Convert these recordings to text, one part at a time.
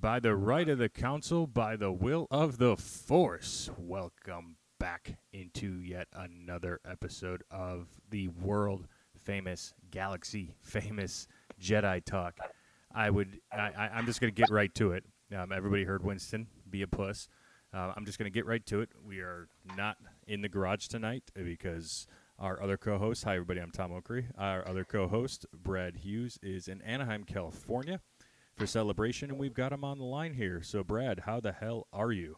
By the right of the council, by the will of the Force. Welcome back into yet another episode of the world famous, galaxy famous Jedi Talk. I'm just going to get right to it. Everybody heard Winston be a puss. I'm just going to get right to it. We are not in the garage tonight because our other co-host, hi everybody, I'm Tom Oakery. Our other co-host, Brad Hughes, is in Anaheim, California for celebration, and we've got him on the line here. So, Brad, how the hell are you?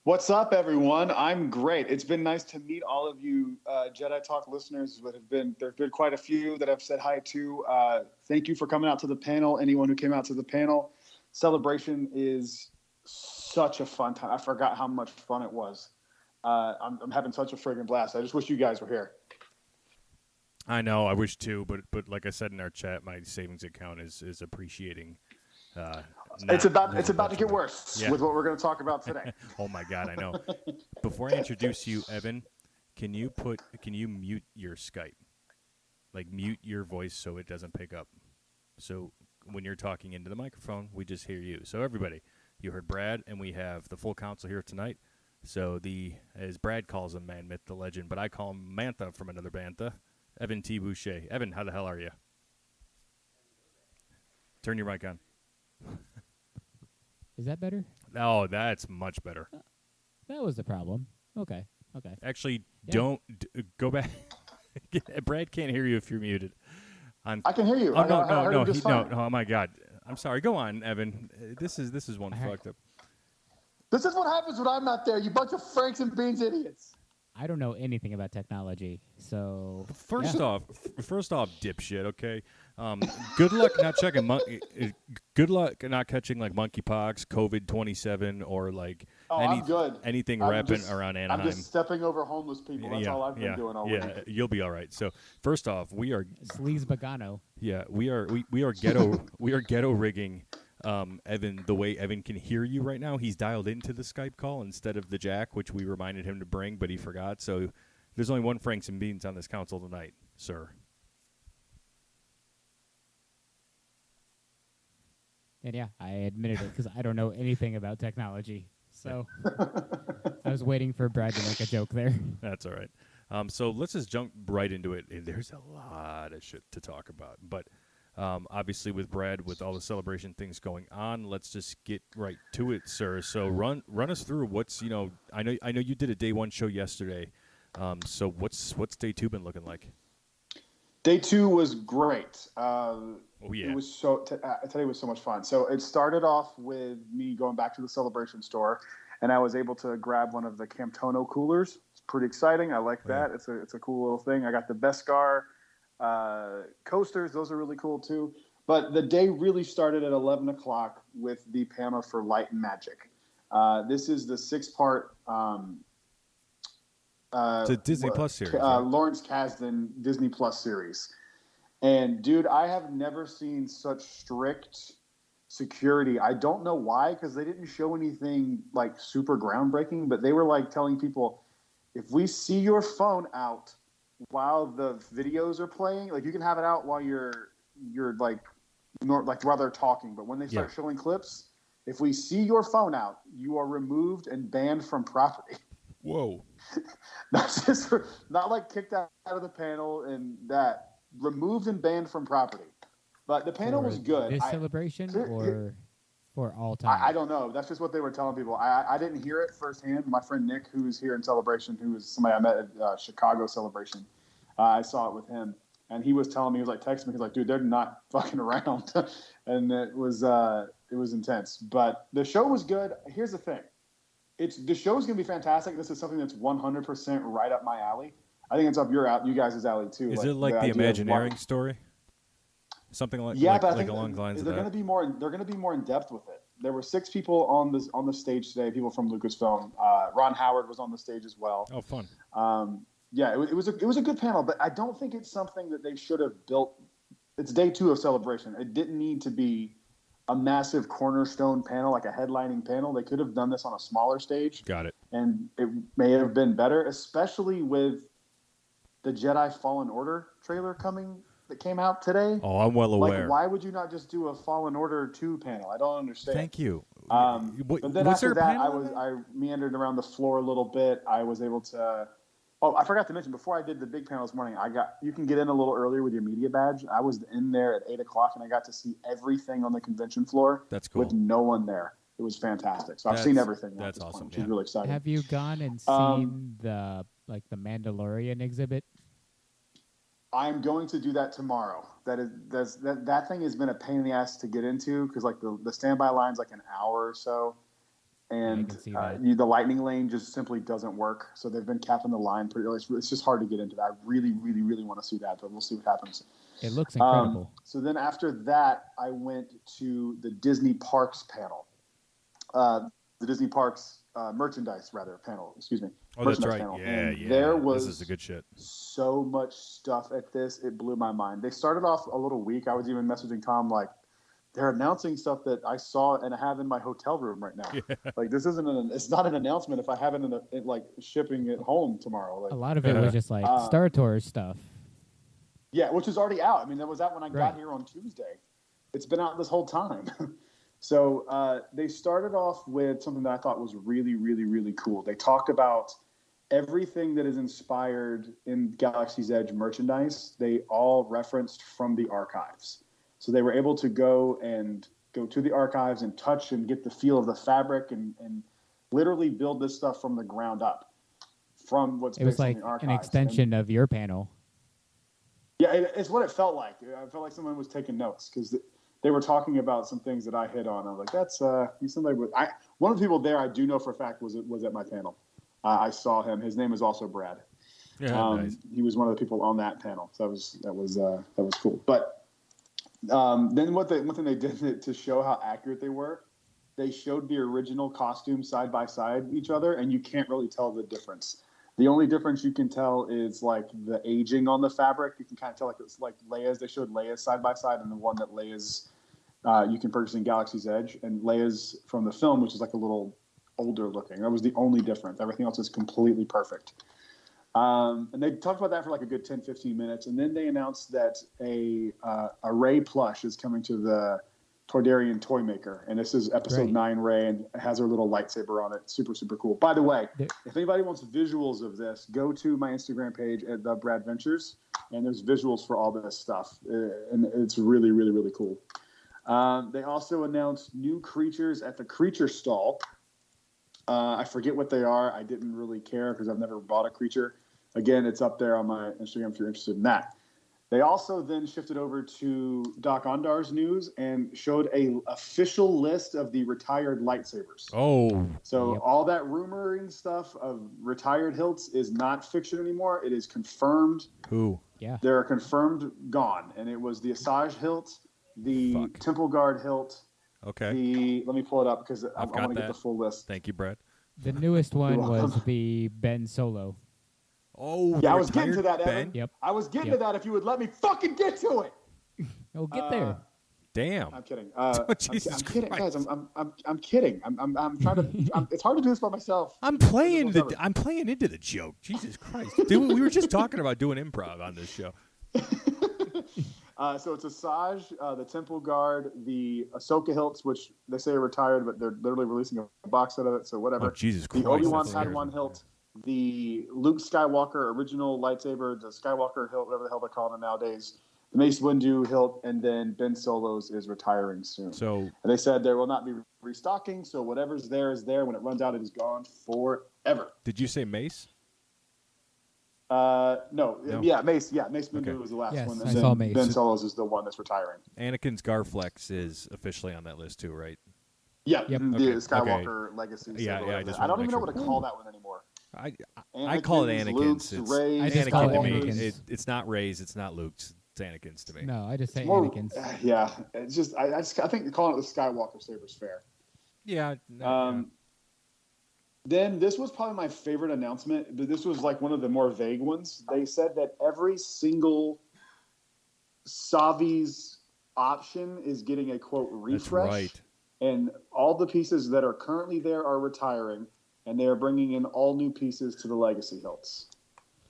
What's up, everyone? I'm great. It's been nice to meet all of you Jedi Talk listeners that there have been quite a few that I've said hi to. Thank you for coming out to the panel. Anyone who came out to the panel. Celebration is such a fun time. I forgot how much fun it was. I'm having such a friggin' blast. I just wish you guys were here. I know, I wish too, but like I said in our chat, my savings account is appreciating. It's about to get worse with what we're going to talk about today. Oh my God, I know. Before I introduce you, Evan, can you mute your Skype? Like mute your voice so it doesn't pick up. So when you're talking into the microphone, we just hear you. So everybody, you heard Brad, and we have the full council here tonight. So as Brad calls him, man, myth, the legend, but I call him Mantha from another Bantha. Evan T. Boucher. Evan, how the hell are you? Turn your mic on. Is that better? Oh, that's much better. That was the problem. Okay. Actually, Yeah. Go back. Brad can't hear you if you're muted. I can hear you. Oh, no. no. Oh, my God. I'm sorry. Go on, Evan. This is one fucked up. This is what happens when I'm not there, you bunch of Franks and Beans idiots. I don't know anything about technology, so First off, dipshit. Okay. Good luck not checking. Good luck not catching like monkeypox, COVID-27, or like I'm good. anything I'm wrapping just- around Anaheim. I'm just stepping over homeless people. That's all I've been doing all week. Yeah, you'll be all right. So first off, we are Sleaze Bagano. Yeah, we are ghetto we are ghetto rigging Evan the way Evan can hear you right now. He's dialed into the Skype call instead of the jack, which we reminded him to bring, but he forgot. So there's only one Franks and Beans on this council tonight, sir. And yeah, I admitted it because I don't know anything about technology. So I was waiting for Brad to make a joke there. That's all right. So let's just jump right into it. There's a lot of shit to talk about, but obviously with Brad, with all the celebration things going on, let's just get right to it, sir. So run us through what's I know you did a day one show yesterday. So what's day two been looking like? Day two was great. Oh yeah, It was today was so much fun. So it started off with me going back to the Celebration store, and I was able to grab one of the Camptono coolers. It's pretty exciting. I like that. It's a cool little thing. I got the Beskar coasters. Those are really cool too. But the day really started at 11 o'clock with the panel for Light and Magic. This is the 6-part. It's a Disney Plus series. Right? Lawrence Kasdan Disney Plus series. And dude, I have never seen such strict security. I don't know why, because they didn't show anything like super groundbreaking, but they were like telling people, if we see your phone out while the videos are playing, like you can have it out while you're like while they're talking, but when they start showing clips, if we see your phone out, you are removed and banned from property. Whoa. Not like kicked out of the panel and that. Removed and banned from property. But the panel was good. This celebration or for all time? I don't know. That's just what they were telling people. I didn't hear it firsthand. My friend Nick, who's here in Celebration, who is somebody I met at Chicago Celebration, I saw it with him. And he was telling me, he was like texting me, he's like, dude, they're not fucking around. And it was intense. But the show was good. Here's the thing. The show's going to be fantastic. This is something that's 100% right up my alley. I think it's up you guys' alley too. Is it like the Imagineering story? Something like but I think along the lines of that. They're going to be more in depth with it. There were 6 people on the stage today. People from Lucasfilm. Ron Howard was on the stage as well. Oh, fun. It was a good panel, but I don't think it's something that they should have built. It's day 2 of Celebration. It didn't need to be a massive cornerstone panel, like a headlining panel. They could have done this on a smaller stage. Got it. And it may have been better, especially with the Jedi Fallen Order trailer coming that came out today. Oh, I'm well aware. Like, why would you not just do a Fallen Order 2 panel? I don't understand. Thank you. But then after that, I meandered around the floor a little bit. I was able to. Oh, I forgot to mention before I did the big panel this morning. You can get in a little earlier with your media badge. I was in there at 8:00 and I got to see everything on the convention floor. That's cool. With no one there. It was fantastic. So I've seen everything. That's awesome. Which is really exciting. Have you gone and seen the Mandalorian exhibit? I'm going to do that tomorrow. That thing has been a pain in the ass to get into because like the standby line's like an hour or so, and the lightning lane just simply doesn't work. So they've been capping the line pretty early. It's just hard to get into that. I really, really, really want to see that, but we'll see what happens. It looks incredible. So then after that, I went to the Disney Parks panel, the Disney Parks merchandise panel. Excuse me. Oh, that's right. Panel. Yeah. There was this is the good shit. So much stuff at this, it blew my mind. They started off a little weak. I was even messaging Tom like, they're announcing stuff that I saw and I have in my hotel room right now. Yeah. Like this it's not an announcement if I have it in like shipping it home tomorrow. Like, a lot of it was just like Star Tours stuff. Yeah, which is already out. I mean, that was out when I got here on Tuesday. It's been out this whole time. So they started off with something that I thought was really, really, really cool. They talked about everything that is inspired in Galaxy's Edge merchandise. They all referenced from the archives. So they were able to go to the archives and touch and get the feel of the fabric and literally build this stuff from the ground up from what's based on the archives. It was like an extension of your panel. Yeah, it's what it felt like. I felt like someone was taking notes because they were talking about some things that I hit on. I was like, "That's somebody." One of the people there I do know for a fact was at my panel. I saw him. His name is also Brad. Yeah, nice. He was one of the people on that panel. So that was cool. But then one thing they did to show how accurate they were, they showed the original costumes side by side each other, and you can't really tell the difference. The only difference you can tell is like the aging on the fabric. You can kind of tell like it's like Leia's. They showed Leia's side by side, and the one that Leia's you can purchase in Galaxy's Edge, and Leia's from the film, which is like a little older looking. That was the only difference. Everything else is completely perfect. And they talked about that for like a good 10, 15 minutes, and then they announced that a Rey plush is coming to the Toydarian Toy Maker, and this is episode 9 Rey, and it has her little lightsaber on it. Super, super cool. By the way, if anybody wants visuals of this, go to my Instagram page at The Brad Ventures, and there's visuals for all this stuff, and it's really, really, really cool. They also announced new creatures at the Creature Stall. I forget what they are. I didn't really care because I've never bought a creature. Again, it's up there on my Instagram if you're interested in that. They also then shifted over to Doc Ondar's news and showed a official list of the retired lightsabers. Oh. So all that rumoring stuff of retired hilts is not fiction anymore. It is confirmed. Who? Yeah. They're confirmed gone. And it was the Asajj hilt, the Temple Guard hilt. Okay. Let me pull it up because I want to get the full list. Thank you, Brad. The newest one was the Ben Solo. Oh, yeah, I was getting to that, Evan. Ben? Yep. I was getting to that if you would let me fucking get to it. Oh, get there. Damn. I'm kidding. Jesus I'm kidding, Christ. guys. I'm kidding. I'm trying to. It's hard to do this by myself. I'm playing into the joke. Jesus Christ, dude, we were just talking about doing improv on this show. So it's Asajj, the Temple Guard, the Ahsoka hilts, which they say are retired, but they're literally releasing a box set of it. So whatever. Oh, Jesus Christ. The Obi-Wan Padawan hilt, the Luke Skywalker original lightsaber, the Skywalker hilt, whatever the hell they're calling it nowadays, the Mace Windu hilt, and then Ben Solo's is retiring soon. So and they said there will not be restocking, so whatever's there is there. When it runs out, it is gone forever. Did you say Mace? No. Yeah, Mace. Yeah, Mace Windu was the last one. I saw Mace. Ben Solo's is the one that's retiring. Anakin's Garflex is officially on that list too, right? Yeah, Yep. the Skywalker Legacy. Yeah, I don't even know what to call that one anymore. I call it Anakin's. Luke's, Rey's, I just call it Anakin's. It's not Rey's. It's not Luke's. It's Anakin's to me. No, I just say Anakin's. Yeah, it's just I think calling it the Skywalker saber is fair. Yeah. Then this was probably my favorite announcement. But this was like one of the more vague ones. They said that every single Savi's option is getting a quote refresh. That's right. And all the pieces that are currently there are retiring, and they are bringing in all new pieces to the Legacy hilts.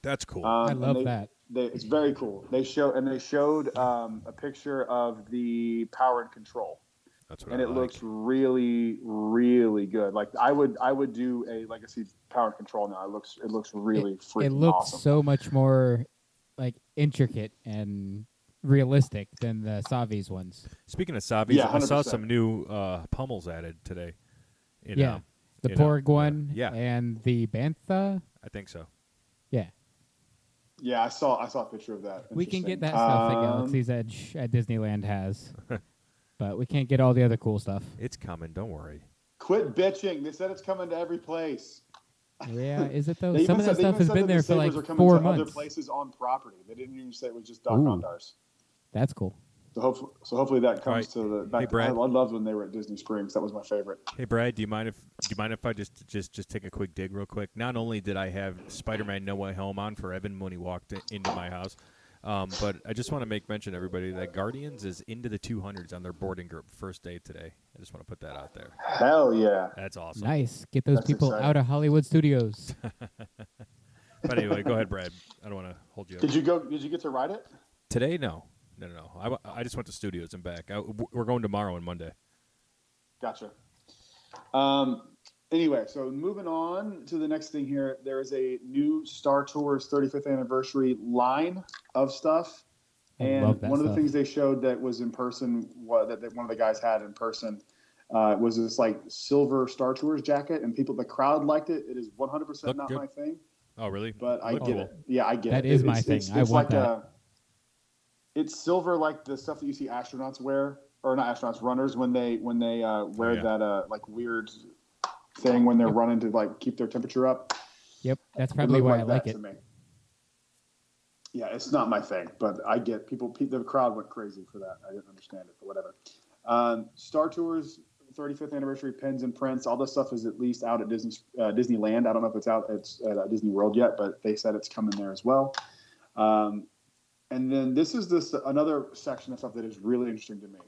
That's cool. I and love that. It's very cool. They showed a picture of the Power and Control, That's what and I it like. looks really, really good. Like I would do a Legacy Power and Control now. It looks really freaking It looks awesome. so much more like intricate and realistic than the Savi's ones. Speaking of Savis, Yeah, I saw 100%. some new pummels added today. Yeah. The you know, Porg one yeah. and the Bantha. I think so. Yeah. Yeah, I saw a picture of that. We can get Interesting. that stuff that Galaxy's Edge at Disneyland has. But we can't get all the other cool stuff. It's coming. Don't worry. Quit bitching. They said it's coming to every place. Yeah, is it though? They Some even of that said- they stuff even has said been that there the for like sabers are coming 4 to other months. places on property. They didn't even say it was just Doc Ooh. Ondars. That's cool. So hopefully that comes Right. to the Hey, back. Brad. I loved when they were at Disney Springs. That was my favorite. Hey Brad, do you mind if I just take a quick dig real quick? Not only did I have Spider-Man No Way Home on for Evan when he walked into my house, but I just want to make mention to everybody that Guardians is into the 200s on their boarding group first day today. I just want to put that out there. Hell yeah. That's awesome. Nice. Get those That's people exciting. out of Hollywood studios. But anyway, go ahead, Brad. I don't want to hold you up. Did you get to ride it? Today, no. I just went to studios and back. We're going tomorrow and Monday. Gotcha. Anyway, so moving on to the next thing here, there is a new Star Tours 35th anniversary line of stuff. I And love that one of the stuff. things they showed that was in person, that one of the guys had in person, was this like silver Star Tours jacket, and the crowd liked it. It is 100% Look not good. my thing, Oh, really? but I Look get cool. it. Yeah, I get That it. is It's- my thing. It's I want like that. it's silver like the stuff that you see astronauts wear, or not astronauts, runners when they wear yeah. that like weird thing when they're running to like keep their temperature up. Yep, that's It probably looked why I like that it. to me. Yeah, it's not my thing, but I get people. The crowd went crazy for that. I didn't understand it, but whatever. Star Tours 35th anniversary pins and prints. All this stuff is at least out at Disneyland. I don't know if it's out at Disney World yet, but they said it's coming there as well. And then this is another section of stuff that is really interesting to me.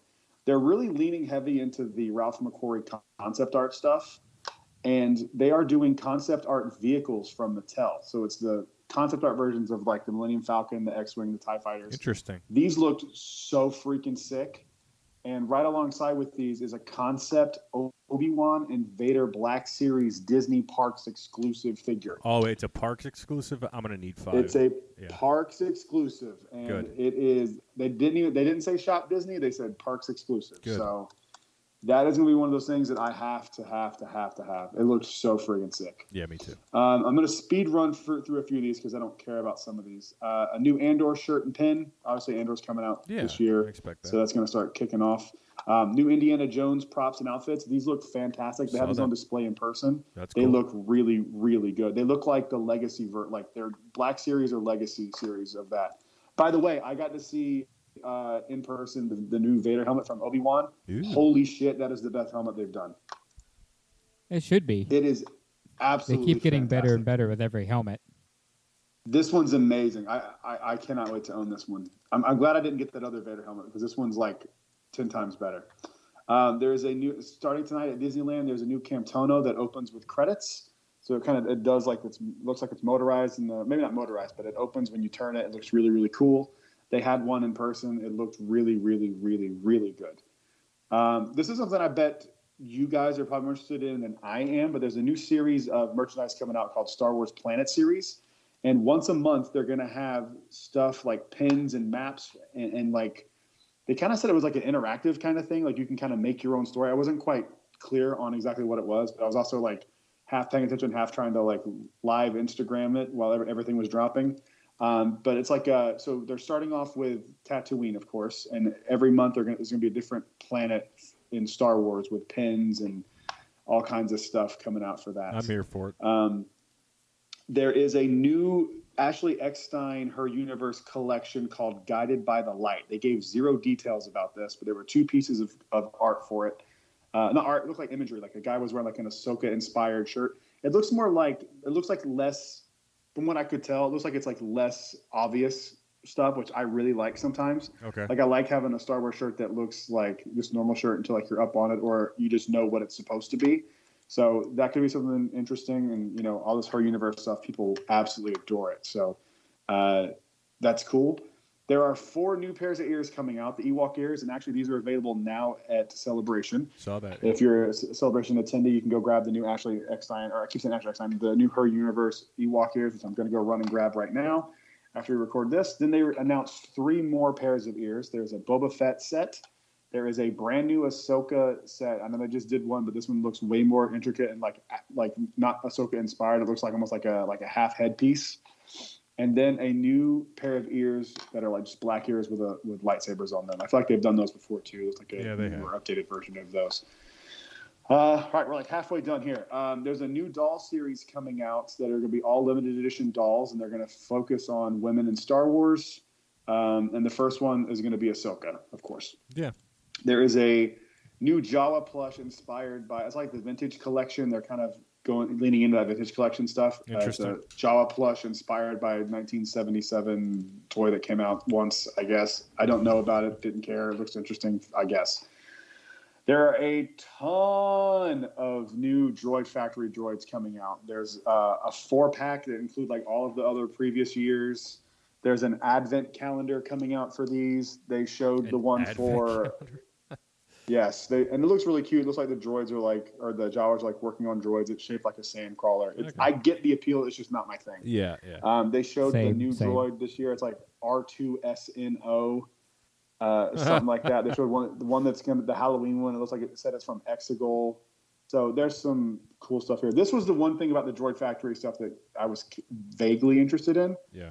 They're really leaning heavy into the Ralph McQuarrie concept art stuff, and they are doing concept art vehicles from Mattel. So it's the concept art versions of like the Millennium Falcon, the X-Wing, the TIE Fighters. Interesting. These looked so freaking sick. And right alongside with these is a concept Obi-Wan and Vader Black Series Disney Parks exclusive figure. Oh, it's a Parks exclusive. I'm gonna need 5. It's a Yeah. Parks exclusive, and Good. it is. They didn't say Shop Disney. They said Parks exclusive. Good. So that is going to be one of those things that I have to have. It looks so friggin' sick. Yeah, me too. I'm going to speed run through a few of these because I don't care about some of these. A new Andor shirt and pin. Obviously, Andor's coming out Yeah, this year, I expect that. so that's going to start kicking off. New Indiana Jones props and outfits. These look fantastic. They Saw have these that. on display in person. That's They cool. look really, really good. They look like the Legacy, like their Black Series or Legacy series of that. By the way, I got to see in person the new Vader helmet from Obi-Wan. Ooh. Holy shit, that is the best helmet they've done. It should be. It is They absolutely keep getting better and fantastic. better with every helmet. This one's amazing. I cannot wait to own this one. I'm glad I didn't get that other Vader helmet because this one's like 10 times better. There's a new, starting tonight at Disneyland, there's a new Camtono that opens with credits. So it does like looks like it's motorized, and maybe not motorized, but it opens when you turn it. It looks really, really cool. They had one in person. It looked really, really, really, really good. This is something I bet you guys are probably more interested in than I am, but there's a new series of merchandise coming out called Star Wars Planet Series. And once a month, they're going to have stuff like pins and maps and like, they kind of said it was like an interactive kind of thing. Like you can kind of make your own story. I wasn't quite clear on exactly what it was, but I was also like half paying attention, half trying to like live Instagram it while everything was dropping. But it's like, so they're starting off with Tatooine, of course, and every month there's going to be a different planet in Star Wars with pins and all kinds of stuff coming out for that. I'm here for it. There is a new Ashley Eckstein, Her Universe collection called Guided by the Light. They gave zero details about this, but there were 2 pieces of art for it. Not art, it looked like imagery. Like a guy was wearing like an Ahsoka-inspired shirt. It looks like less, from what I could tell, it looks like it's like less obvious stuff, which I really like sometimes. Okay. Like I like having a Star Wars shirt that looks like just normal shirt until like you're up on it or you just know what it's supposed to be. So that could be something interesting. And, you know, all this Her Universe stuff, people absolutely adore it. So that's cool. There are 4 new pairs of ears coming out, the Ewok ears, and actually these are available now at Celebration. Saw that. If you're a Celebration attendee, you can go grab the new Ashley Eckstein, or I keep saying Ashley Eckstein, the new Her Universe Ewok ears, which I'm going to go run and grab right now after we record this. Then they announced 3 more pairs of ears. There's a Boba Fett set. There is a brand new Ahsoka set. I know they just did one, but this one looks way more intricate and like not Ahsoka inspired. It looks like almost like a half headpiece. And then a new pair of ears that are like just black ears with lightsabers on them. I feel like they've done those before too. It's like a more updated version of those. All right, we're like halfway done here. There's a new doll series coming out that are going to be all limited edition dolls, and they're going to focus on women in Star Wars. And the first one is going to be Ahsoka, of course. Yeah. There is a new Jawa plush inspired by, it's like the vintage collection. They're kind of leaning into that vintage collection stuff. Interesting. It's a Jawa plush inspired by a 1977 toy that came out once, I guess. I don't know about it. Didn't care. It looks interesting, I guess. There are a ton of new Droid Factory droids coming out. There's a 4-pack that include like all of the other previous years. There's an advent calendar coming out for these. They showed the one for... Yes, and it looks really cute. It looks like the droids or the Jawas are like working on droids. It's shaped like a sand crawler. Okay. I get the appeal. It's just not my thing. Yeah. They showed the new droid this year. It's like R2SNO, something like that. They showed the one that's the Halloween one. It looks like it said it's from Exegol. So there's some cool stuff here. This was the one thing about the Droid Factory stuff that I was vaguely interested in. Yeah.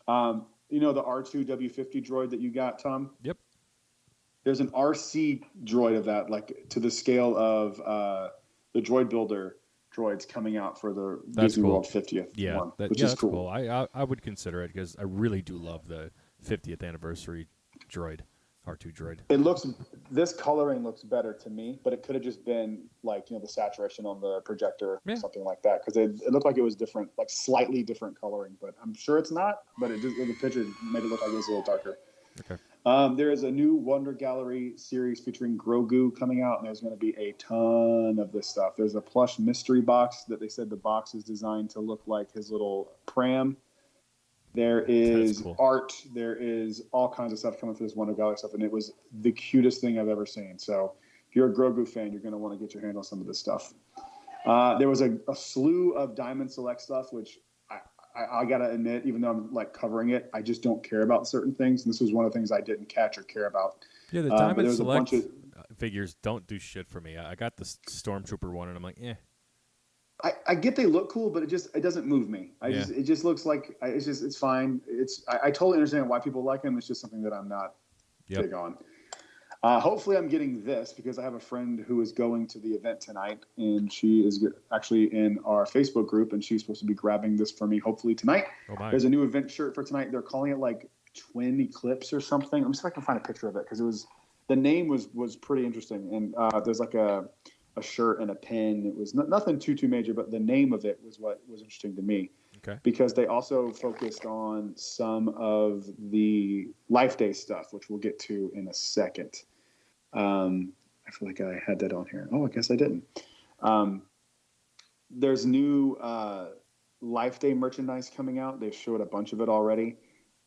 You know the R2W50 droid that you got, Tom? Yep. There's an RC droid of that, like to the scale of the Droid Builder droids coming out for the Disney World 50th one, which is cool. I would consider it because I really do love the 50th anniversary droid, R2 droid. This coloring looks better to me, but it could have just been like, you know, the saturation on the projector or something like that, because it looked like it was different, like slightly different coloring, but I'm sure it's not. But it just, the picture made it look like it was a little darker. Okay. There is a new Wonder Gallery series featuring Grogu coming out, and there's going to be a ton of this stuff. There's a plush mystery box that they said the box is designed to look like his little pram. There is art. There is all kinds of stuff coming for this Wonder Gallery stuff, and it was the cutest thing I've ever seen. So if you're a Grogu fan, you're going to want to get your hand on some of this stuff. There was a slew of Diamond Select stuff, which I got to admit, even though I'm like covering it, I just don't care about certain things. And this was one of the things I didn't catch or care about. Yeah, the Diamond Select figures don't do shit for me. I got the Stormtrooper one, and I'm like, eh. I get they look cool, but it doesn't move me. It just looks like it's fine. I totally understand why people like them. It's just something that I'm not big on. Hopefully I'm getting this because I have a friend who is going to the event tonight, and she is actually in our Facebook group, and she's supposed to be grabbing this for me hopefully tonight. Oh my. There's a new event shirt for tonight. They're calling it like Twin Eclipse or something. Let me see if I can find a picture of it, because the name was pretty interesting. And there's like a shirt and a pin. It was nothing too major, but the name of it was what was interesting to me. Okay. Because they also focused on some of the Life Day stuff, which we'll get to in a second. I feel like I had that on here. Oh, I guess I didn't. There's new Life Day merchandise coming out. They've showed a bunch of it already.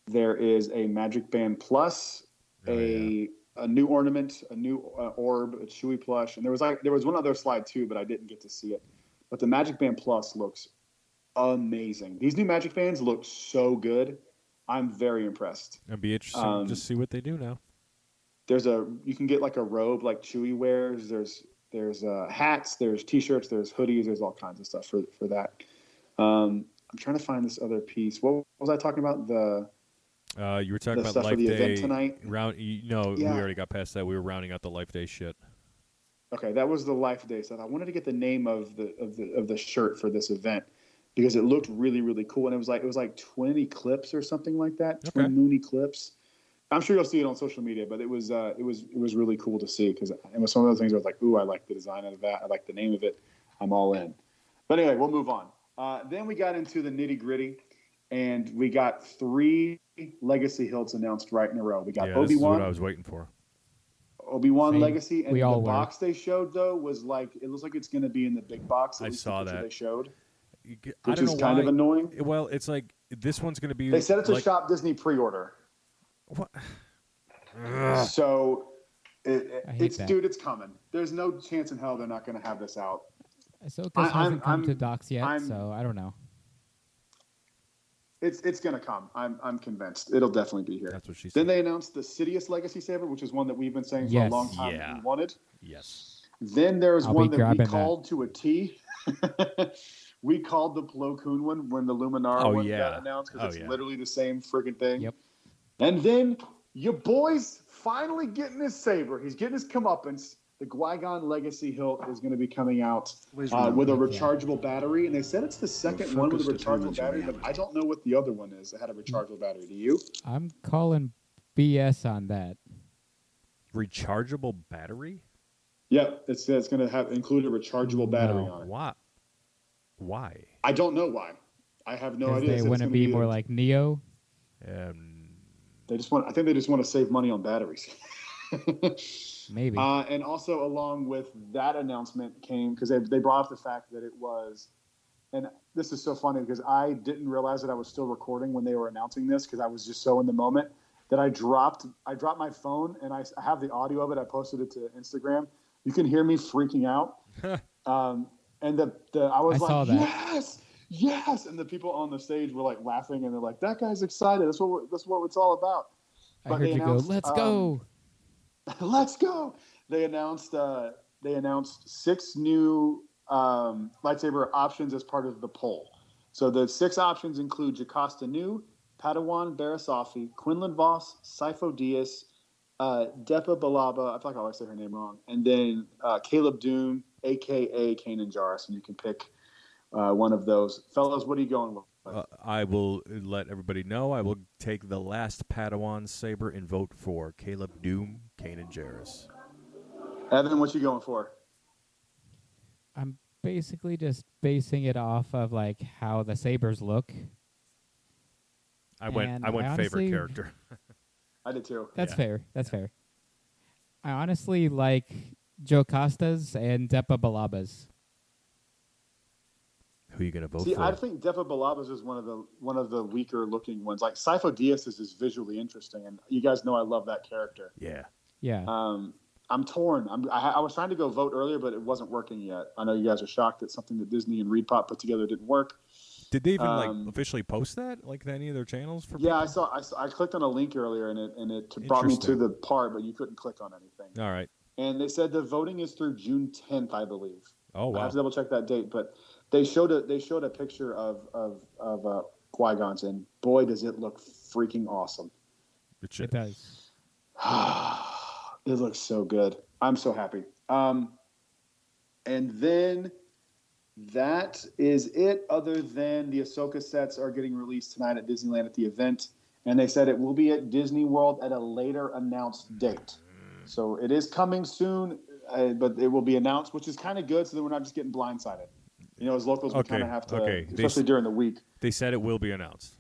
There is a Magic Band Plus, a new ornament, a new orb, a Chewy plush, and there was one other slide too, but I didn't get to see it. But the Magic Band Plus looks amazing. These new Magic Bands look so good. I'm very impressed. It'd be interesting to see what they do now. You can get like a robe like Chewy wears. There's hats, there's T-shirts, there's hoodies, there's all kinds of stuff for that. I'm trying to find this other piece. What was I talking about? You were talking about stuff Life for the Day event tonight. We already got past that. We were rounding out the Life Day shit. Okay, that was the Life Day stuff. I wanted to get the name of the shirt for this event because it looked really, really cool, and it was like Twin Eclipse or something like that. Okay. Twin Moon Eclipse. I'm sure you'll see it on social media, but it was really cool to see because it was some of those things where I was like, ooh, I like the design of that. I like the name of it. I'm all in. But anyway, we'll move on. Then we got into the nitty gritty, and we got 3 Legacy Hilts announced right in a row. We got Obi-Wan. This is what I was waiting for. Obi-Wan Same. Legacy, and We the all were. box they showed though was like it looks like it's going to be in the big box. At I least saw the picture that. they showed, I which don't is know kind why. of annoying. Well, it's like this one's going to be. They said it's a like, Shop Disney pre-order, What? so I hate it's that. dude, it's coming. There's no chance in hell they're not going to have this out. Ahsoka hasn't come to I'm- docks yet, I'm- so I don't know. It's going to come. I'm convinced it'll definitely be here. That's what she Then said. they announced the Sidious Legacy Saber, which is one that we've been saying for a Yes. long time Yeah. that we wanted. Yes. Then there was I'll one be that we grabbing that. called to a T. We called the Plo Koon one when the Luminara Oh, one yeah. got announced because Oh, it's yeah. literally the same friggin' thing. Yep. And then your boy's finally getting his saber. He's getting his comeuppance. The Qui-Gon Legacy hilt is going to be coming out with a Yeah. rechargeable battery. And they said it's the second one with a focused rechargeable attention battery, but I don't know what the other one is that had a rechargeable battery. Do you? I'm calling BS on that. Rechargeable battery? Yep. It says it's going to include a rechargeable battery No. on it. Why? I don't know why. I have no Because idea. It they said it's want to gonna be the- more like Neo. They just want. I think they just want to save money on batteries. Maybe. And also, along with that announcement came because they brought up the fact that it was, and this is so funny because I didn't realize that I was still recording when they were announcing this because I was just so in the moment that I dropped my phone and I have the audio of it. I posted it to Instagram. You can hear me freaking out. And I was I saw like, that. yes, and the people on the stage were like laughing and they're like, that guy's excited. That's what it's all about. I but heard they you go, announced, let's go. Let's go. They announced 6 new lightsaber options as part of the poll. So the 6 options include Jocasta Nu, Padawan Barasafi, Quinlan Voss, Sifo Dyas, Depa Balaba, I feel like I always say her name wrong, and then Caleb Doom, a.k.a. Kanan Jarrus, and you can pick one of those. Fellas, what are you going with? I will let everybody know. I will take the last Padawan saber and vote for Caleb Doom, Kanan Jarrus. Evan, what you going for? I'm basically just basing it off of like how the sabers look. I went And favorite honestly- character. I did too. That's Yeah. fair. That's fair. I honestly like Jocasta's and Depa Balaba's. Who are you gonna vote See, for? I think Depa Balaba's is one of the weaker looking ones. Like Sifo Dyas is visually interesting, and you guys know I love that character. Yeah. Yeah. I'm torn. I was trying to go vote earlier, but it wasn't working yet. I know you guys are shocked that something that Disney and ReedPop put together didn't work. Did they even Um, officially post that like to any of their channels for? Yeah, people? I clicked on a link earlier, and it brought me to Interesting. the part, but you couldn't click on anything. All right. And they said the voting is through June 10th, I believe. Oh I wow. have to double check that date, but they showed a picture of Qui-Gon's, and boy, does it look freaking awesome. Good shit. It does. It looks so good. I'm so happy. And then that is it. Other than the Ahsoka sets are getting released tonight at Disneyland at the event, and they said it will be at Disney World at a later announced date. So it is coming soon, but it will be announced, which is kind of good. So that we're not just getting blindsided. You know, as locals, we Okay, kind of have to, okay. especially during the week. They said it will be announced.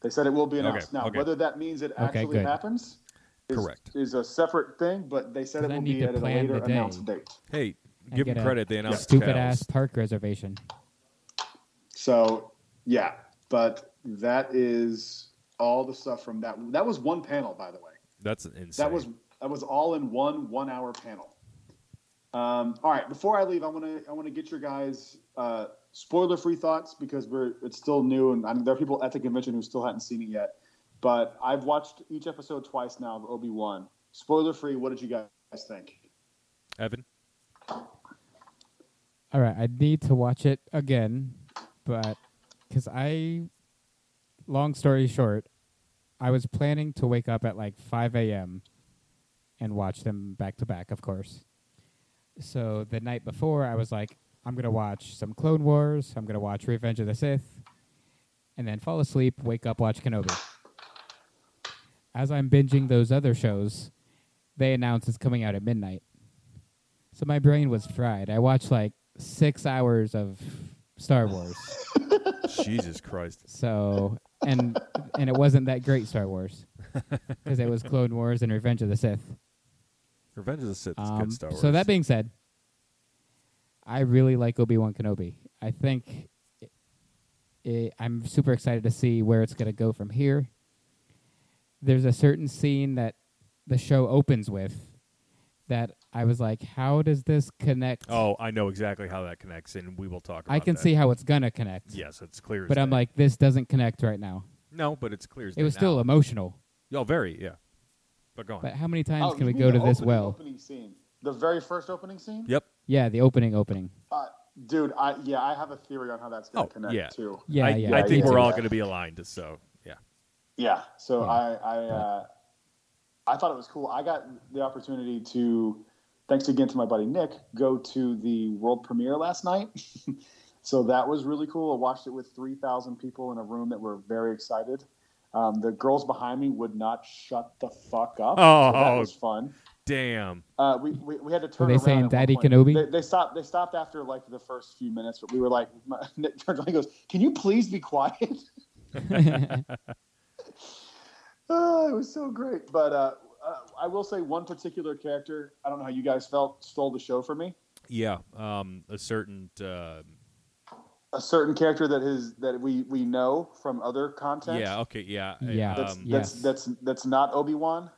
They said it will be announced. Okay, Now, okay. whether that means it Okay, actually good. happens Correct. is a separate thing, but they said it 'Cause I will need be to at a plan later the day. announced date. Hey, And give get them a credit. They announced Stupid cows. ass park reservation. So, yeah, but that is all the stuff from that. That was one panel, by the way. That's insane. That was all in one 1 hour panel. All right, before I leave, I want to get your guys spoiler free thoughts because it's still new, and there are people at the convention who still hadn't seen it yet. But I've watched each episode twice now of Obi-Wan. Spoiler free. What did you guys think? Evan. All right, I need to watch it again, but because long story short, I was planning to wake up at like 5 a.m. and watch them back to back, of course. So the night before, I was like, I'm going to watch some Clone Wars, I'm going to watch Revenge of the Sith, and then fall asleep, wake up, watch Kenobi. As I'm binging those other shows, they announced it's coming out at midnight. So my brain was fried. I watched like 6 hours of Star Wars. Jesus Christ. So and it wasn't that great Star Wars because it was Clone Wars and Revenge of the Sith. Revenge of the Sith is good Star Wars. So that being said, I really like Obi-Wan Kenobi. I think I'm super excited to see where it's going to go from here. There's a certain scene that the show opens with that I was like, how does this connect? Oh, I know exactly how that connects, and we will talk about I can that. see how it's going to connect. Yes, it's clear as But I'm day. like, this doesn't connect right now. No, but it's clear as It day was still now. emotional. Oh, very, yeah. But go on. But how many times Oh, can we you go mean to the this opening, well? Opening scene, the very first opening scene. Yep. Yeah, the opening. Dude, I have a theory on how that's going to connect yeah. too. Yeah, I think me we're too. all going to be aligned, so, yeah. Yeah. So Yeah. I thought it was cool. I got the opportunity to, thanks again to my buddy Nick, go to the world premiere last night. So that was really cool. I watched it with 3,000 people in a room that were very excited. The girls behind me would not shut the fuck up. Oh, so that was fun. Damn. We had to turn they around. saying at one Daddy point. Kenobi? They stopped after like the first few minutes, but we were like, Nick turns around and goes, "Can you please be quiet?" Oh, it was so great. But I will say one particular character, I don't know how you guys felt, stole the show for me. Yeah, a certain... A certain character that we know from other content. yeah, okay, yeah. Yeah. That's not Obi-Wan.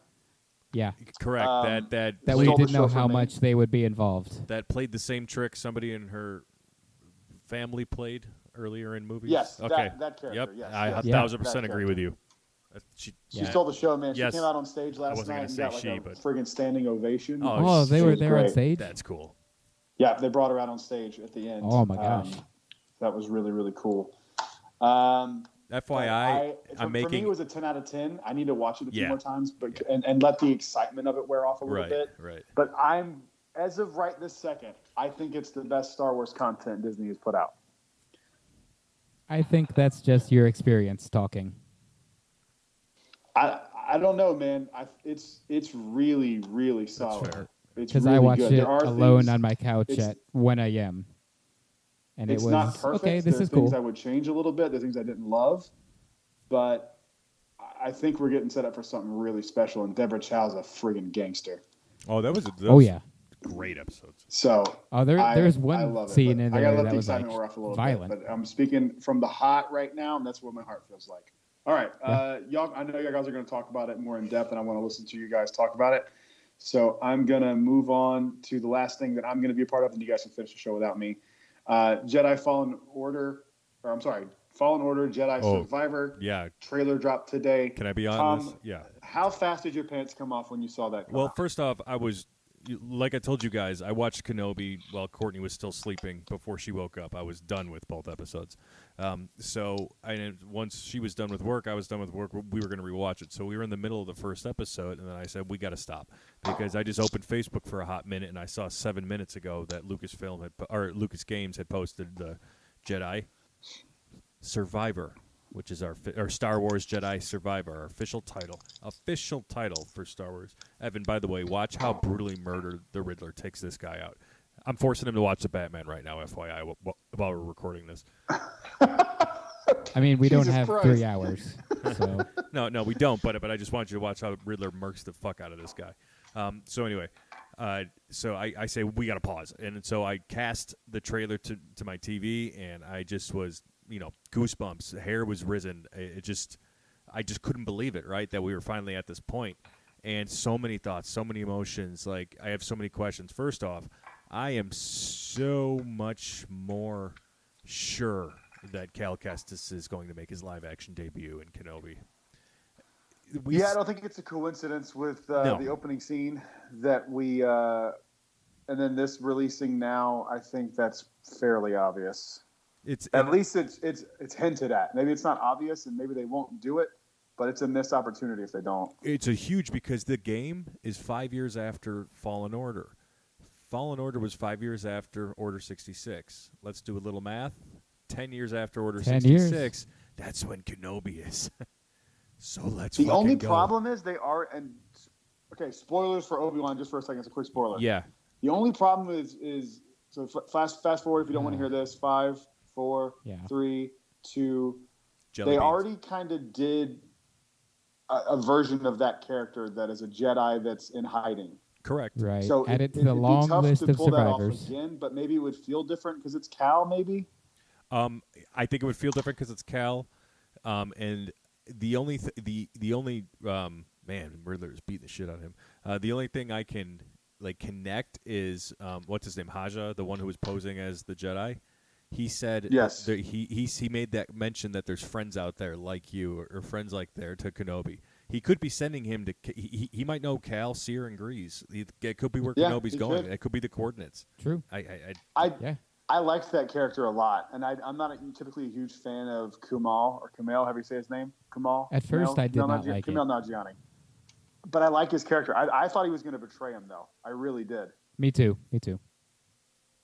Yeah. Correct. That That we stole the didn't know show from how me. much they would be involved. that played the same trick somebody in her family played earlier in movies. Yes, Okay. that character. Yep. Yes, I yes, 1,000% that agree character. with you. She Yeah. stole the show, man. Yes. She came out on stage last wasn't night gonna and say got like she, a but- friggin' standing ovation. Oh, they she were was there on great. stage? That's cool. Yeah, they brought her out on stage at the end. Oh, my gosh. That was really, really cool. FYI, for me, it was a 10 out of 10. I need to watch it a few Yeah. more times, but and let the excitement of it wear off a little Right, bit. right. But as of right this second, I think it's the best Star Wars content Disney has put out. I think that's just your experience talking. I don't know, man. It's really, really solid. fair. It's Because really I watched good. it There are alone things- on my couch it's- at 1 a.m. And it It's was, not perfect. okay, this There's is things cool. I would change a little bit. There's things I didn't love, but I think we're getting set up for something really special. And Deborah Chow's a friggin' gangster. Oh, that was Oh, yeah. great episodes. So Oh, I there's love one it, scene but in I there gotta let that the was like excitement wear off a little violent. bit. But I'm speaking from the heart right now, and that's what my heart feels like. All right, y'all. I know you guys are going to talk about it more in depth, and I want to listen to you guys talk about it. So I'm gonna move on to the last thing that I'm going to be a part of, and you guys can finish the show without me. Jedi Fallen Order, Fallen Order Jedi Survivor Yeah. trailer dropped today. Can I be on Tom, this? Yeah. How fast did your pants come off when you saw that? Well, first off, like I told you guys, I watched Kenobi while Courtney was still sleeping before she woke up. I was done with both episodes. Once she was done with work, I was done with work. We were going to rewatch it. So we were in the middle of the first episode, and then I said, we got to stop. Because I just opened Facebook for a hot minute, and I saw 7 minutes ago that Lucas Games had posted the Jedi Survivor, which is our Star Wars Jedi Survivor, our official title for Star Wars. Evan, by the way, watch how brutally murdered the Riddler takes this guy out. I'm forcing him to watch the Batman right now, FYI, while we're recording this. I mean, we don't Jesus have Christ. 3 hours. So No, we don't. But I just want you to watch how Riddler murks the fuck out of this guy. So anyway, so I say we got to pause, and so I cast the trailer to my TV, and I just was, goosebumps. Hair was risen. I just couldn't believe it. Right, that we were finally at this point, and so many thoughts, so many emotions. Like I have so many questions. First off, I am so much more sure that Cal Kestis is going to make his live-action debut in Kenobi. I don't think it's a coincidence with the opening scene that we, and then this releasing now. I think that's fairly obvious. At least it's hinted at. Maybe it's not obvious, and maybe they won't do it, but it's a missed opportunity if they don't. It's a huge because the game is 5 years after Fallen Order. Fallen Order was 5 years after Order 66. Let's do a little math. 10 years after Order 66. Years. That's when Kenobi is. So let's. The only go. problem is okay. Spoilers for Obi-Wan. Just for a second, it's a quick spoiler. Yeah. The only problem is so fast forward if you don't want to hear this. 5, 4, 3, 2. Jelly they beans. already kind of did a version of that character that is a Jedi that's in hiding. Correct. Right. So Add it to the it'd be long tough list to of pull that off survivors. again, but maybe it would feel different because it's Cal, maybe? I think it would feel different because it's Cal, and the only man, Riddler's beating the shit out of him. The only thing I can connect is what's his name, Haja, the one who was posing as the Jedi. He said Yes. he made that mention that there's friends out there like you or friends like there to Kenobi. He could be sending him to. He might know Cal, Seer, and Grease. It could be where Yeah, Kenobi's he going. could. It could be the coordinates. True. I liked that character a lot, and I'm not typically a huge fan of Kumail or Kumail. However you say his name, Kumail. At first, I did not like Kumail it. Nanjiani. But I like his character. I thought he was going to betray him, though. I really did. Me too.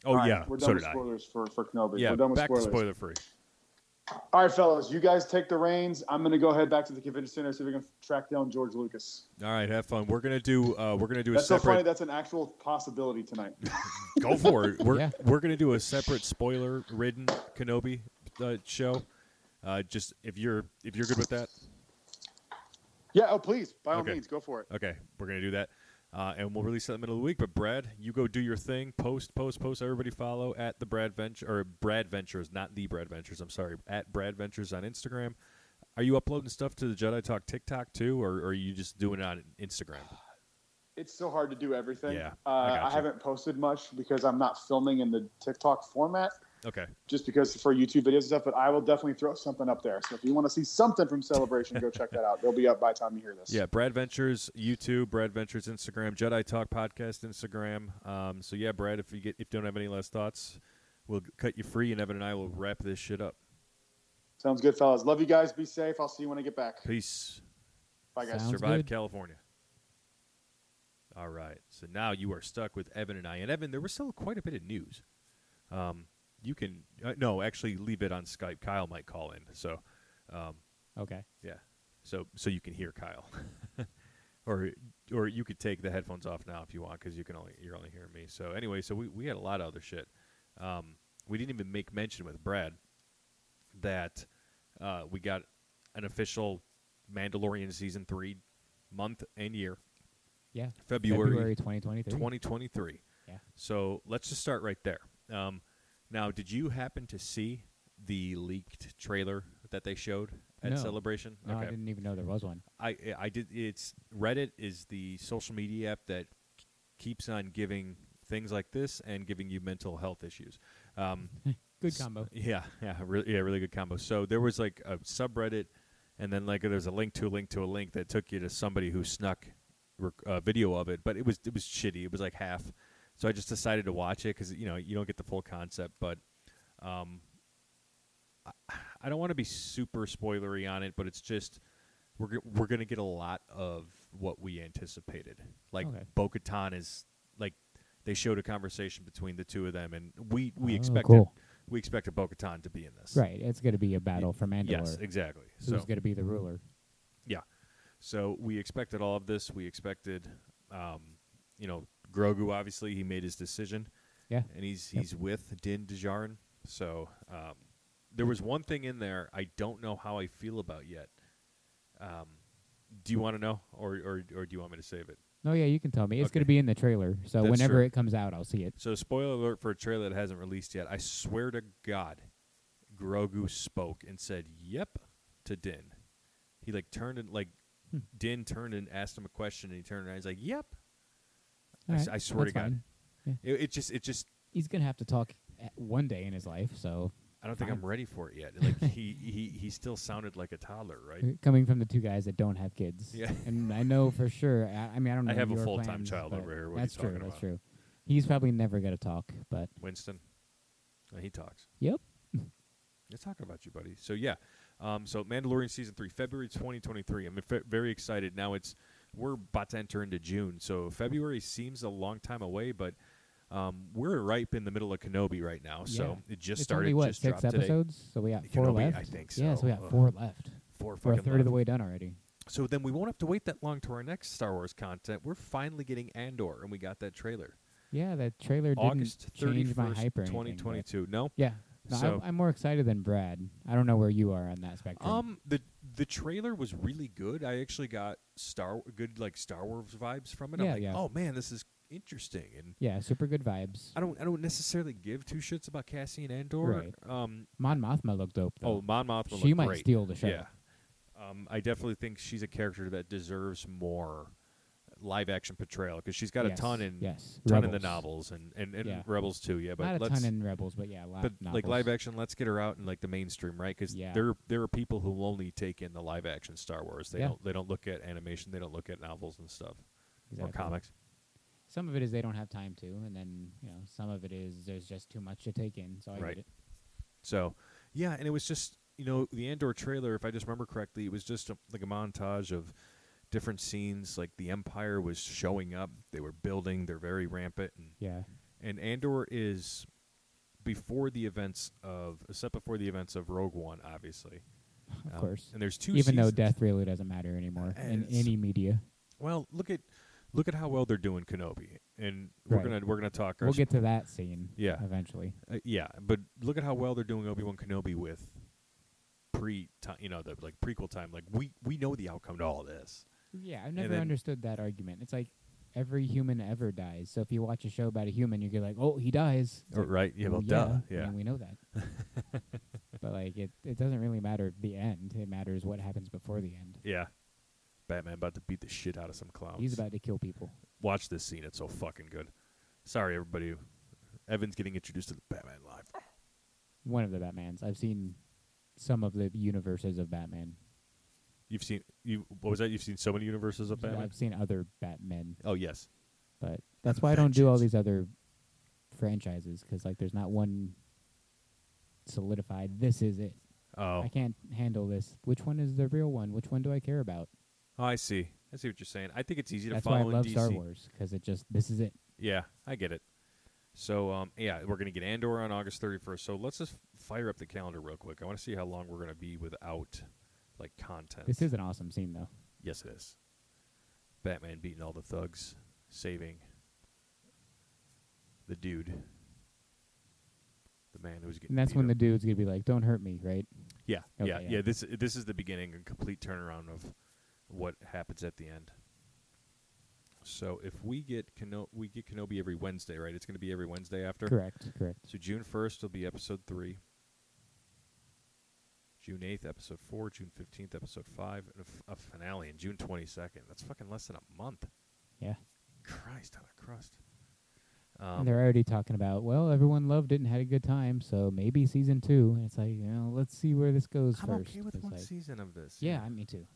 Oh All right, yeah, we're so done did with I. spoilers for Kenobi. Yeah, we're done with back to spoilers. spoiler free. All right, fellas, you guys take the reins. I'm going to go ahead back to the convention center, see if we can track down George Lucas. All right, have fun. We're gonna do a That's so funny. separate. That's an actual possibility tonight. Go for it. Yeah. We're gonna do a separate spoiler-ridden Kenobi show. Just if you're good with that. Yeah. Oh, please, by all Okay. means, go for it. Okay, we're gonna do that, and we'll release that in the middle of the week. But Brad, you go do your thing. Post. Everybody follow at the Brad Venture or Brad Ventures, not the Brad Ventures. I'm sorry, at Brad Ventures on Instagram. Are you uploading stuff to the Jedi Talk TikTok too, or are you just doing it on Instagram? It's so hard to do everything. Yeah, I got I you. haven't posted much because I'm not filming in the TikTok format, Okay. just because for YouTube videos and stuff. But I will definitely throw something up there. So if you want to see something from Celebration, go check that out. They'll be up by the time you hear this. Yeah, Brad Ventures YouTube, Brad Ventures Instagram, Jedi Talk Podcast Instagram. So yeah, Brad, if you don't have any last thoughts, we'll cut you free, and Evan and I will wrap this shit up. Sounds good, fellas. Love you guys. Be safe. I'll see you when I get back. Peace. Bye, guys. Sounds Survive good. California. All right. So now you are stuck with Evan and I. And Evan, there was still quite a bit of news. You can no, actually leave it on Skype. Kyle might call in. So, Okay. yeah. So you can hear Kyle, or you could take the headphones off now if you want, because you're only hearing me. So anyway, so we had a lot of other shit. We didn't even make mention with Brad that we got an official Mandalorian season 3 month and year. Yeah. February 2023. 2023. Yeah. So let's just start right there. Now, did you happen to see the leaked trailer that they showed at No. Celebration? No, Okay. I didn't even know there was one. I did. It's Reddit is the social media app that keeps on giving things like this and giving you mental health issues. Good combo. Really good combo. So there was like a subreddit, and then like there's a link to a link to a link that took you to somebody who snuck a video of it, but it was shitty. It was like half. So I just decided to watch it because you don't get the full concept. But I don't want to be super spoilery on it, but it's just we're gonna get a lot of what we anticipated. Like Okay. Bo-Katan is like they showed a conversation between the two of them, and we Oh, expected cool. we expected Bo-Katan to be in this. Right. It's going to be a battle for Mandalore. Yes, exactly. Who's So going to be the ruler? yeah, so we expected all of this. We expected, Grogu. Obviously, he made his decision. Yeah. And he's with Din Djarin. So there was one thing in there I don't know how I feel about yet. Do you want to know, or do you want me to save it? No, yeah, you can tell me. It's Okay. going to be in the trailer. So That's whenever true. it comes out, I'll see it. So spoiler alert for a trailer that hasn't released yet. I swear to God, Grogu spoke and said "Yep" to Din. He turned and Din turned and asked him a question, and he turned around. He's like, "Yep." All right, I swear to that's God, fine. it just. He's going to have to talk one day in his life, so I don't think Fine. I'm ready for it yet. He still sounded like a toddler, right? coming from the two guys that don't have kids. Yeah. And I know for sure. I mean, I don't know. I have a your full-time plans, child but over here. What are you That's true. talking That's about? true. He's probably never going to talk, but Winston, he talks. yep. They're talking about you, buddy. So yeah, so Mandalorian season 3, February 2023. I'm very excited. Now we're about to enter into June, so February seems a long time away, but we're ripe in the middle of Kenobi right now. So Yeah. it just It's started. only, what, just 6 dropped today. episodes? So we got 4 Kenobi, left? I think Yeah, so. so we got Ugh. 4 left. 4 We're a fucking third of the left. way done already. So then we won't have to wait that long to our next Star Wars content. We're finally getting Andor, and we got that trailer. Yeah, that trailer August didn't change my 31st, hype or anything. 2022. No? Yeah. No, So I'm more excited than Brad. I don't know where you are on that spectrum. the trailer was really good. I actually got Star Wars vibes from it. I'm Yeah, like, yeah. oh man, this is interesting. And Yeah, super good vibes. I don't necessarily give two shits about Cassian Andor. Right. Mon Mothma looked dope though. Oh, Mon Mothma she looked might great. steal the show. Yeah. I definitely think she's a character that deserves more live action portrayal because she's got a ton in the Rebels. novels and Yeah. Rebels too. Yeah, but Not a let's ton in Rebels, but yeah, a lot. but novels. like live action, let's get her out in like the mainstream, right? Because Yeah. there are people who only take in the live action Star Wars. They Yeah. don't look at animation. They don't look at novels and stuff Exactly. or comics. Some of it is they don't have time to, and then some of it is there's just too much to take in. So I Right. get it. So yeah, and it was just the Andor trailer, if I just remember correctly, it was just like a montage of different scenes. Like the Empire was showing up, they were building, they're very rampant, Yeah. and Andor is before the events of Rogue One, obviously. Of course. And there's two Even though seasons. death really doesn't matter anymore in It's- any media. Well, look at how well they're doing Kenobi, and we're Right. gonna talk. We'll get to that scene. Yeah. Eventually. Yeah, but look at how well they're doing Obi-Wan Kenobi with the like prequel time. Like we know the outcome to all this. Yeah, I've never then- understood that argument. It's like every human ever dies. So if you watch a show about a human, you get like, oh, he dies. It's like, Right? Yeah. Well, yeah, duh. I Yeah. mean, we know that. But like, it doesn't really matter the end. It matters what happens before the end. Yeah. Batman about to beat the shit out of some clowns. He's about to kill people. Watch this scene. It's so fucking good. Sorry, everybody. Evan's getting introduced to the Batman live. One of the Batmans. I've seen some of the universes of Batman. You've seen what was that? You've seen so many universes of Batman. I've seen other Batmen, Oh yes. but that's why I don't do all these other franchises because like there's not one solidified. This is it. Oh. I can't handle this. Which one is the real one? Which one do I care about? Oh, I see. I see what you're saying. I think it's easy That's to why follow I love in DC. Star Wars because this is it. Yeah, I get it. So, yeah, we're going to get Andor on August 31st. So let's just fire up the calendar real quick. I want to see how long we're going to be without, like, content. This is an awesome scene though. Yes, it is. Batman beating all the thugs, saving the dude. The man who's getting And that's beat when the up. dude's gonna be like, "Don't hurt me," right? Yeah, Okay, yeah, yeah. yeah. This is the beginning, a complete turnaround of what happens at the end. So if we get Kenobi every Wednesday, right? It's going to be every Wednesday after. Correct. So June 1st will be episode 3. June 8th, episode 4. June 15th, episode 5. And a finale on June 22nd. That's fucking less than a month. Yeah. Christ on a crust. And they're already talking about, well, everyone loved it and had a good time, so maybe season 2. And it's like, let's see where this goes I'm first. okay with 'cause, one like, season of this. Yeah, me too.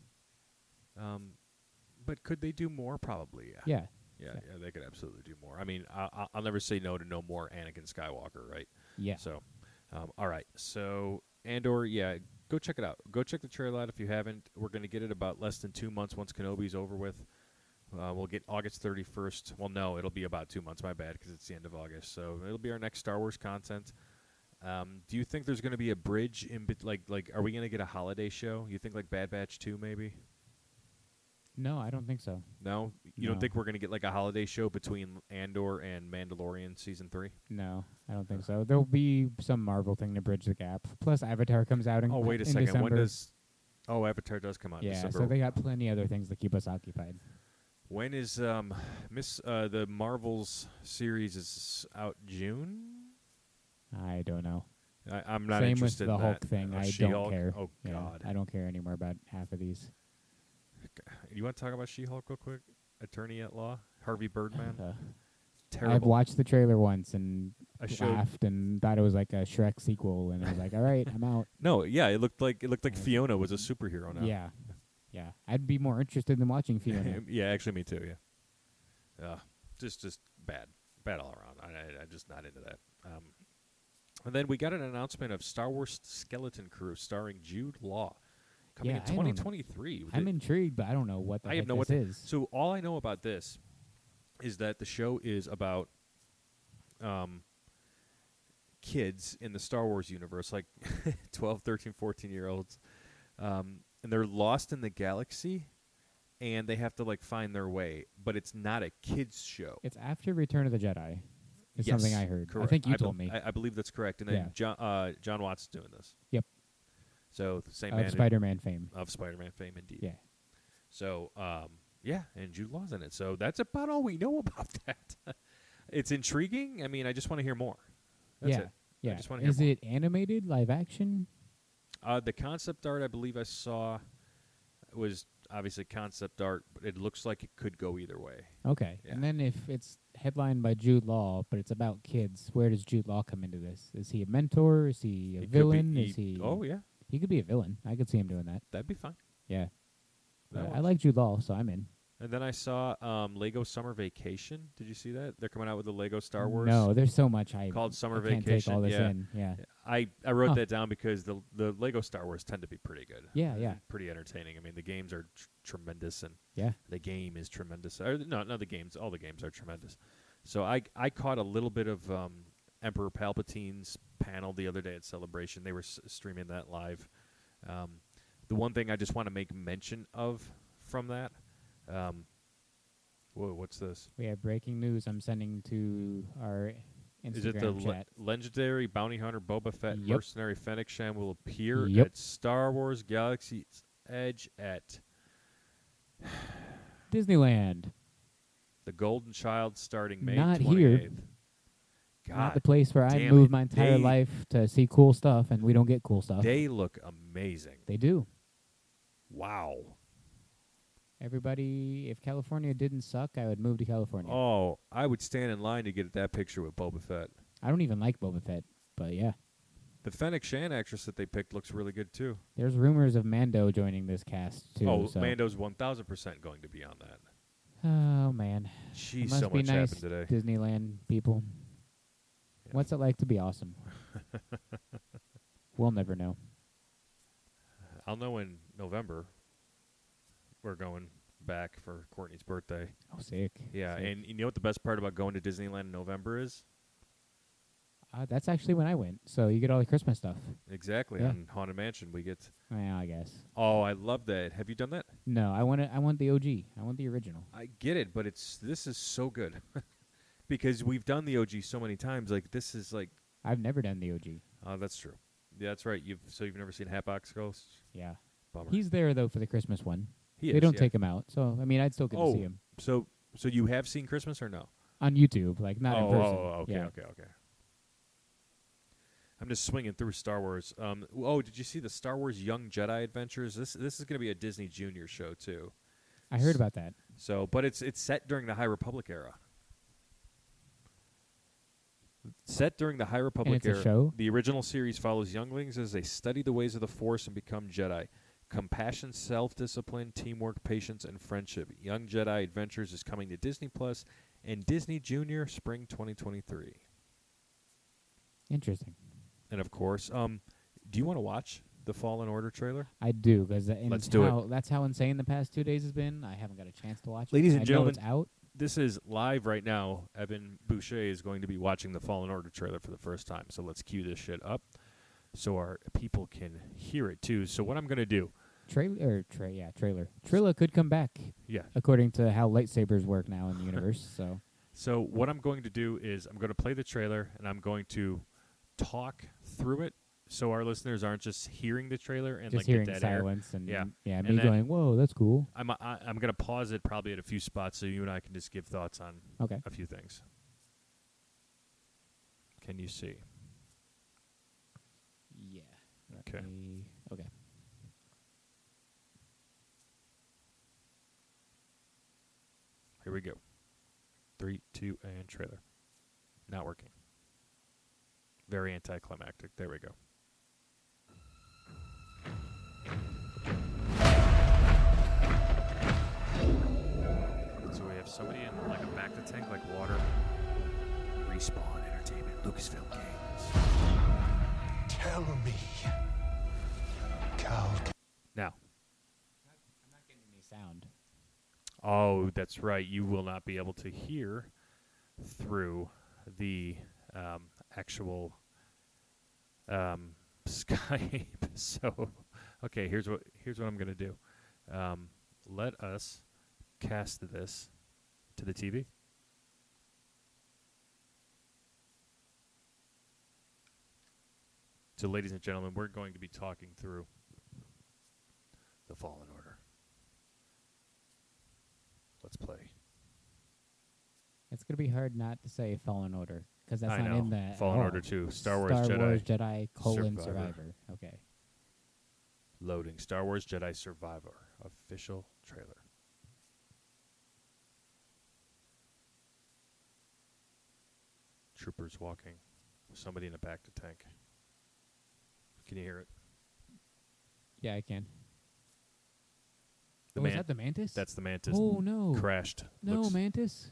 But could they do more? Probably, yeah. Yeah. Yeah, they could absolutely do more. I mean, I'll never say no to no more Anakin Skywalker, right? Yeah. So, all right. So, Andor, yeah, go check it out. Go check the trailer out if you haven't. We're going to get it about less than 2 months once Kenobi's over with. We'll get August 31st. Well, no, it'll be about 2 months. My bad, because it's the end of August. So it'll be our next Star Wars content. Do you think there's going to be a bridge in like? Are we going to get a holiday show? You think like Bad Batch 2 maybe? No, I don't think so. No, you don't No. think we're going to get like a holiday show between Andor and Mandalorian season 3? No, I don't think so. There'll be some Marvel thing to bridge the gap. Plus, Avatar comes out in Oh, wait a in second. December. When does? Oh, Avatar does come out in Yeah, December. so they got plenty other things to keep us occupied. When is the Marvels series is out? June? I don't know. I'm not Same with interested the in Hulk that. thing. I She-Hulk? don't care. Oh Yeah, God! I don't care anymore about half of these. You want to talk about She-Hulk real quick? Attorney at Law, Harvey Birdman. I've Terrible. watched the trailer once and I showed. laughed and thought it was like a Shrek sequel, and I was like, "All right, I'm out." No, yeah, it looked like Fiona was a superhero now. Yeah, yeah. I'd be more interested in watching Fiona. yeah, actually, me too. Yeah, just bad all around. I'm just not into that. And then we got an announcement of Star Wars Skeleton Crew starring Jude Law coming Yeah, in I don't know. 2023. I'm intrigued, but I don't know what the I heck have no this is. So all I know about this is that the show is about kids in the Star Wars universe, like 12, 13, 14-year-olds, and they're lost in the galaxy, and they have to like find their way. But it's not a kids show. It's after Return of the Jedi. Is Yes, something I heard. correct. I think you told me. I believe that's correct. And then John Watts is doing this. Yep. So the same man Of Spider-Man fame. of Spider-Man fame, indeed. Yeah. So, and Jude Law's in it. So that's about all we know about that. It's intriguing. I mean, I just want to hear more. That's it. Yeah. I just want to hear Is more. it animated, live action? The concept art I believe I saw was obviously concept art, but it looks like it could go either way. Okay. Yeah. And then if it's headlined by Jude Law, but it's about kids, where does Jude Law come into this? Is he a mentor? Is he a It could villain? be- Is he? Oh, yeah. He could be a villain. I could see him doing that. That'd be fine. Yeah. That I works. like Jude Law, so I'm in. And then I saw Lego Summer Vacation. Did you see that? They're coming out with the Lego Star Wars. No, there's so much Called Summer I can't Vacation. take all this Yeah. in. Yeah. I wrote Huh. that down because the Lego Star Wars tend to be pretty good. Yeah, yeah. Pretty entertaining. I mean, the games are tremendous, and Yeah. the game is tremendous. No, not the games. All the games are tremendous. So I caught a little bit of Emperor Palpatine's panel the other day at Celebration. They were streaming that live. The one thing I just want to make mention of from that. Whoa, what's this? We have breaking news I'm sending to our Instagram Is it the chat. legendary bounty hunter Boba Fett Yep. mercenary Fennec Shand will appear Yep. at Star Wars Galaxy's Edge at Disneyland. the Golden Child starting May Not 28th. here. God, Not the place where I damn moved it. my entire They- life to see cool stuff, and we don't get cool stuff. they look amazing. They do. Wow. Everybody, if California didn't suck, I would move to California. Oh, I would stand in line to get that picture with Boba Fett. I don't even like Boba Fett, but yeah. The Fennec Shand actress that they picked looks really good too. There's rumors of Mando joining this cast too. Oh, so. Mando's 1,000% going to be on that. Oh man, Jeez, it must so be much nice, happened today. Disneyland people. Yeah. What's it like to be awesome? We'll never know. I'll know in November. We're going back for Courtney's birthday. Oh, sick. Yeah, Sick. and you know what the best part about going to Disneyland in November is? That's actually when I went. So you get all the Christmas stuff. Exactly. Yeah. On Haunted Mansion, we get. Well, I guess. Oh, I love that. Have you done that? No, I want it. I want the OG. I want the original. I get it, but this is so good because we've done the OG so many times. Like this is like, I've never done the OG. oh, that's true. Yeah, that's right. You've never seen Hatbox Ghosts? Yeah. Bummer. He's there though for the Christmas one. He They is, don't yeah. take him out. So I mean, I'd still get to see Oh, him so you have seen Christmas or no? on YouTube, like not in person. Oh, okay, Yeah. okay. I'm just swinging through Star Wars. Oh, did you see the Star Wars Young Jedi Adventures? This is going to be a Disney Junior show too. I heard about that. So, but it's set during the High Republic era. Set during the High Republic it's a era, show? the original series follows younglings as they study the ways of the Force and become Jedi. Compassion, self-discipline, teamwork, patience, and friendship. Young Jedi Adventures is coming to Disney Plus and Disney Junior spring 2023. Interesting. And of course, do you want to watch the Fallen Order trailer? I do because Let's do it. That's how insane the past 2 days has been. I haven't got a chance to watch Ladies it. and I know gentlemen, it's out. This is live right now. Evan Boucher is going to be watching the Fallen Order trailer for the first time. So let's cue this shit up so our people can hear it too. So what I'm going to do, Trailer. Trilla could come back yeah. according to how lightsabers work now in the universe. So what I'm going to do is I'm going to play the trailer and I'm going to talk through it so our listeners aren't just hearing the trailer and Just like hearing the dead air. silence and Yeah. me And then- going, "Whoa, that's cool." I'm going to pause it probably at a few spots so you and I can just give thoughts on Okay. a few things. Can you see? Yeah. Okay. Okay. Here we go. 3, 2, and trailer. Not working. Very anticlimactic. There we go. So we have somebody in like a back to tank like water. Respawn Entertainment, Lucasfilm Games. Tell me, Cal. Now. I'm not getting any sound. Oh, that's right. You will not be able to hear through the actual Skype. So, okay, here's what I'm gonna do. Let us cast this to the TV. So, ladies and gentlemen, we're going to be talking through the Fallen Order. Let's play. It's gonna be hard not to say Fallen Order because that's I not know. in that. Fallen Order 2, Star Wars Jedi Jedi: Survivor. Survivor. Okay. Loading. Star Wars Jedi Survivor. Official trailer. Troopers walking. Somebody in a back to tank. Can you hear it? Yeah, I can. The Was man- that the Mantis? That's the Mantis. Oh no! Crashed. No Looks- Mantis.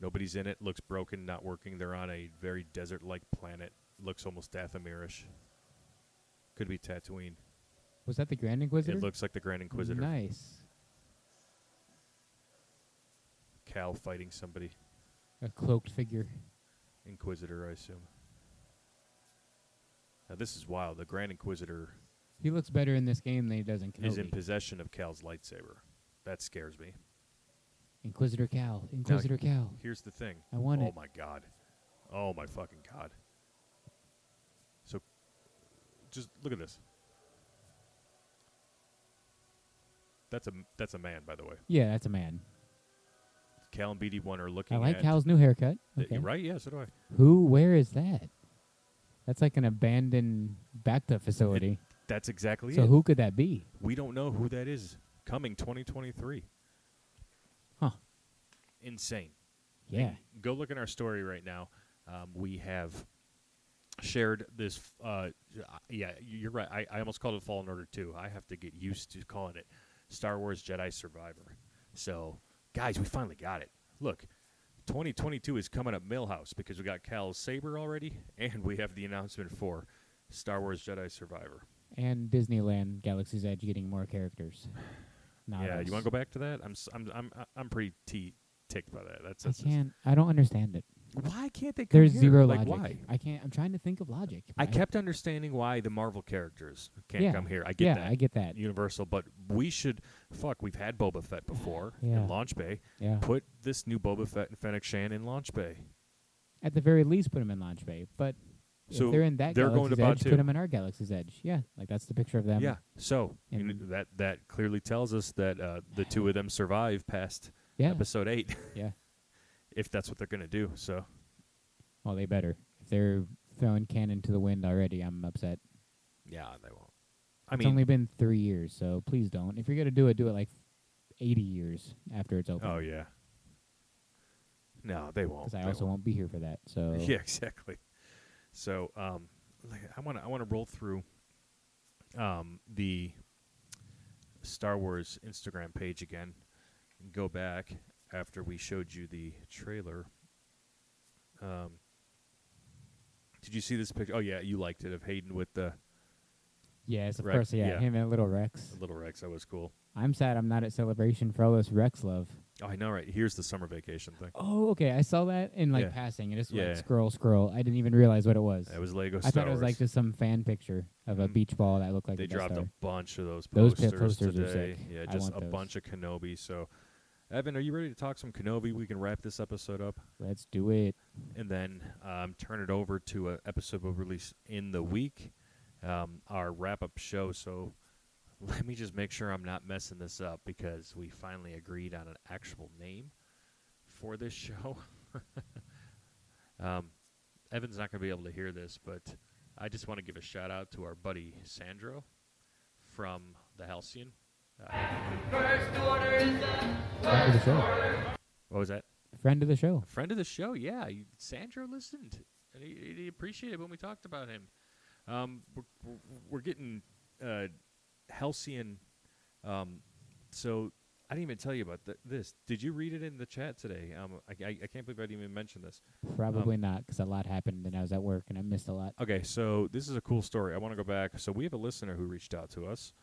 Nobody's in it. Looks broken, not working. They're on a very desert-like planet. Looks almost Dathomirish. Could be Tatooine. Was that the Grand Inquisitor? It looks like the Grand Inquisitor. Nice. Cal fighting somebody. A cloaked figure. Inquisitor, I assume. Now this is wild. The Grand Inquisitor He looks better in this game than he does in Kenobi. is in possession of Cal's lightsaber. That scares me. Inquisitor Cal. Inquisitor Cal. Here's the thing. I want Oh it. my god. Oh my fucking god. So, just look at this. That's a man, by the way. Yeah, that's a man. Cal and BD1 are looking I like at... Cal's new haircut. th- Okay. Right? Yeah, so do I. Where is that? That's like an abandoned Bacta facility. That's exactly So it. who could that be? We don't know who that is. Coming 2023. Huh. Insane. Yeah. And go look at our story right now. We have shared this. Yeah, you're right. I almost called it Fallen Order 2. I have to get used to calling it Star Wars Jedi Survivor. So, guys, we finally got it. Look, 2022 is coming up Millhouse because we got Cal's saber already, and we have the announcement for Star Wars Jedi Survivor. And Disneyland Galaxy's Edge getting more characters. Not Yeah, us. you want to go back to that? I'm pretty ticked by that. That's I just- can't. I don't understand it. Why can't they come There's here? zero Like, logic. why? I can't. I'm trying to think of logic. I kept understanding why the Marvel characters can't Yeah. come here. I get Yeah, that. I get that. Universal, but we should. Fuck, we've had Boba Fett before Yeah. in Launch Bay. Yeah. Put this new Boba Fett and Fennec Shan in Launch Bay. At the very least, put them in Launch Bay. But So if they're in that they're going Galaxy's to Edge, Batuu. put them in our Galaxy's Edge. Yeah, like that's the picture of them. Yeah. So in- that clearly tells us that the two of them survive past Yeah. Episode 8, Yeah. if that's what they're going to do. So Well, they better. If they're throwing cannon to the wind already, I'm upset. yeah, they won't. I It's mean, only been 3 years, so please don't. If you're gonna do it like 80 years after it's open. oh yeah. No, they won't. Because I They also won't be here for that. So Yeah, exactly. So, I want to roll through the Star Wars Instagram page again and go back after we showed you the trailer. Did you see this picture? Oh yeah, you liked it of Hayden with the yes, of Rex, course, yeah, yeah. him and Little Rex. little Rex. That was cool. I'm sad I'm not at Celebration for all this Rex love. Oh, I know, right? Here's the summer vacation thing. Oh, okay. I saw that in Yeah. passing. And just Yeah. like scroll. I didn't even realize what it was. That was Lego I Star thought it was like Wars. just some fan picture of a Mhm. beach ball that looked like They a Death dropped Star. a bunch of those Those posters, posters are today. sick. Yeah, I just want a those. bunch of Kenobi. So, Evan, are you ready to talk some Kenobi? We can wrap this episode up. Let's do it. And then turn it over to an episode we'll release in the week, our wrap-up show. So let me just make sure I'm not messing this up because we finally agreed on an actual name for this show. Evan's not going to be able to hear this, but I just want to give a shout-out to our buddy Sandro from the Halcyon. Friend of the show. What was that? Friend of the show. A friend of the show, yeah. Sandro listened, and he appreciated when we talked about him. We're getting Halcyon. So I didn't even tell you about this. Did you read it in the chat today? I can't believe I didn't even mention this. Probably not, because a lot happened and I was at work and I missed a lot. Okay, so this is a cool story. I want to go back. So we have a listener who reached out to us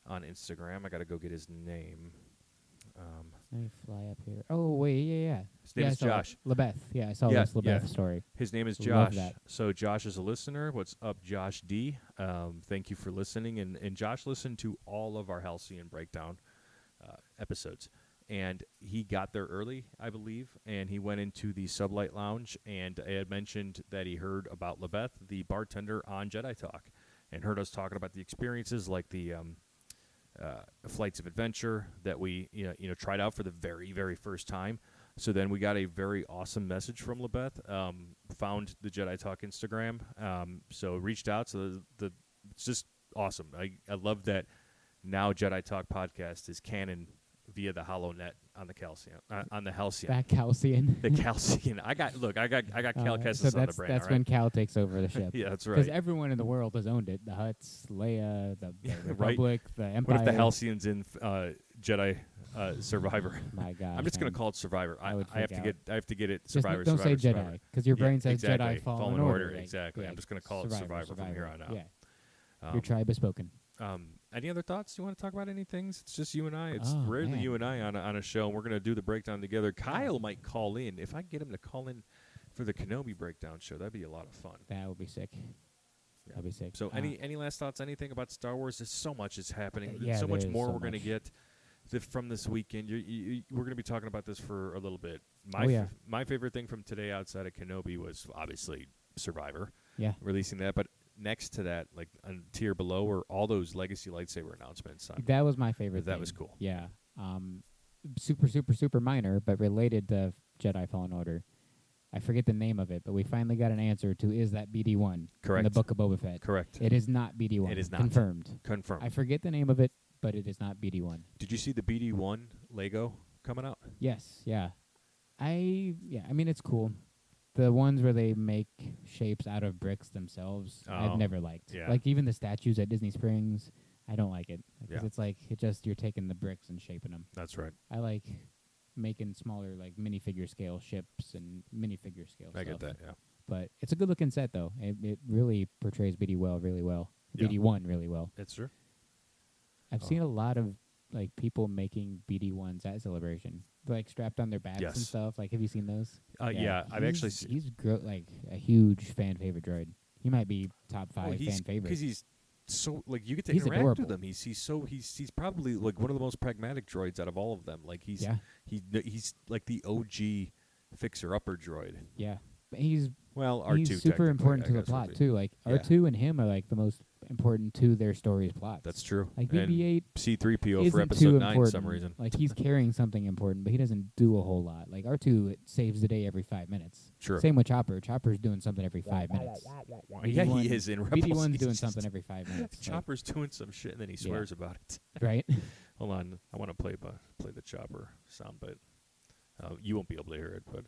on Instagram. I got to go get his name. Let me fly up here. Oh, wait, yeah. His name I is saw Josh. Lebeth. Yeah, I saw Yeah, this Lebeth yeah. story. His name is Love Josh. that. So Josh is a listener. What's up, Josh D? Thank you for listening. And Josh listened to all of our Halcyon Breakdown episodes. and he got there early, I believe, and he went into the Sublight Lounge, and I had mentioned that he heard about Lebeth, the bartender, on Jedi Talk, and heard us talking about the experiences like the Flights of Adventure that we tried out for the very, very first time. So then we got a very awesome message from Lebeth, found the Jedi Talk Instagram, so reached out. So it's just awesome. I love that now Jedi Talk Podcast is canon via the HoloNet on the Halcyon. That Calcian. The Calcian. I got Cal Kestis so on the brain. that's all right? when Cal takes over the ship. Yeah, that's Because right. everyone in the world has owned it. The Hutts, Leia, the Right. Republic, the Empire. What if the Halcyon's in Jedi Survivor? My God. I'm just gonna call it Survivor. I would have freak to out. get it Just Survivor. don't Survivor, say Survivor. Jedi, because your brain says exactly. Jedi Fallen Order. Order. Exactly. Yeah, I'm just gonna call it Survivor from here on out. Yeah. Your tribe is spoken. Any other thoughts? You want to talk about any things? It's just you and I. It's Oh, rarely man. you and I on a show, and we're going to do the breakdown together. Kyle might call in. If I get him to call in for the Kenobi breakdown show, that'd be a lot of fun. That would be sick. That'd be sick. So any last thoughts, anything about Star Wars? There's so much is happening. Yeah, so much there is more so we're going to much. get from this weekend. We're going to be talking about this for a little bit. My favorite thing from today outside of Kenobi was obviously Survivor. Yeah. Releasing that, but next to that, like a tier below, were all those Legacy lightsaber announcements. That was my favorite That thing. was cool. Yeah. Super minor, but related to Jedi Fallen Order. I forget the name of it, but we finally got an answer to is that BD-1 in Correct. the Book of Boba Fett. Correct. It is not BD-1. It is not. Confirmed. Confirmed. I forget the name of it, but it is not BD-1. Did you see the BD-1 Lego coming out? Yes, yeah. I mean, it's cool. The ones where they make shapes out of bricks themselves, I've Oh, never liked. yeah. Like even the statues at Disney Springs, I don't like it. Yeah. It's like you're taking the bricks and shaping them. That's right. I like making smaller, like minifigure scale ships and minifigure scale I stuff. get that, yeah. But it's a good looking set, though. It really portrays really well. Yeah. BD-1 really well. It's true. I've seen a lot of like people making BD-1s at Celebration, like strapped on their backs and Yes. stuff. Like, have you seen those? Yeah, I've actually he's like a huge fan favorite droid. He might be top 5 fan favorite. because he's so like you get to He's interact adorable. with him. He's probably like one of the most pragmatic droids out of all of them. Like he's like the OG fixer upper droid. Yeah, but he's Well, R2 he's super technically, important I to the guess, would plot be. too. Like Yeah. R2 and him are like the most important to their story's plots. That's true. Like And BB-8 C-3PO for isn't episode too 9 important. for some reason. Like he's carrying something important, but he doesn't do a whole lot. Like R2 it saves the day every 5 minutes. Sure. Same with Chopper. Chopper's doing something every 5 minutes. Yeah, he BD-1 is in Rebels. BD-1's He's doing just- something every 5 minutes. like, Chopper's doing some shit and then he swears about it. right? Hold on, I want to play the Chopper sound bite. You won't be able to hear it, but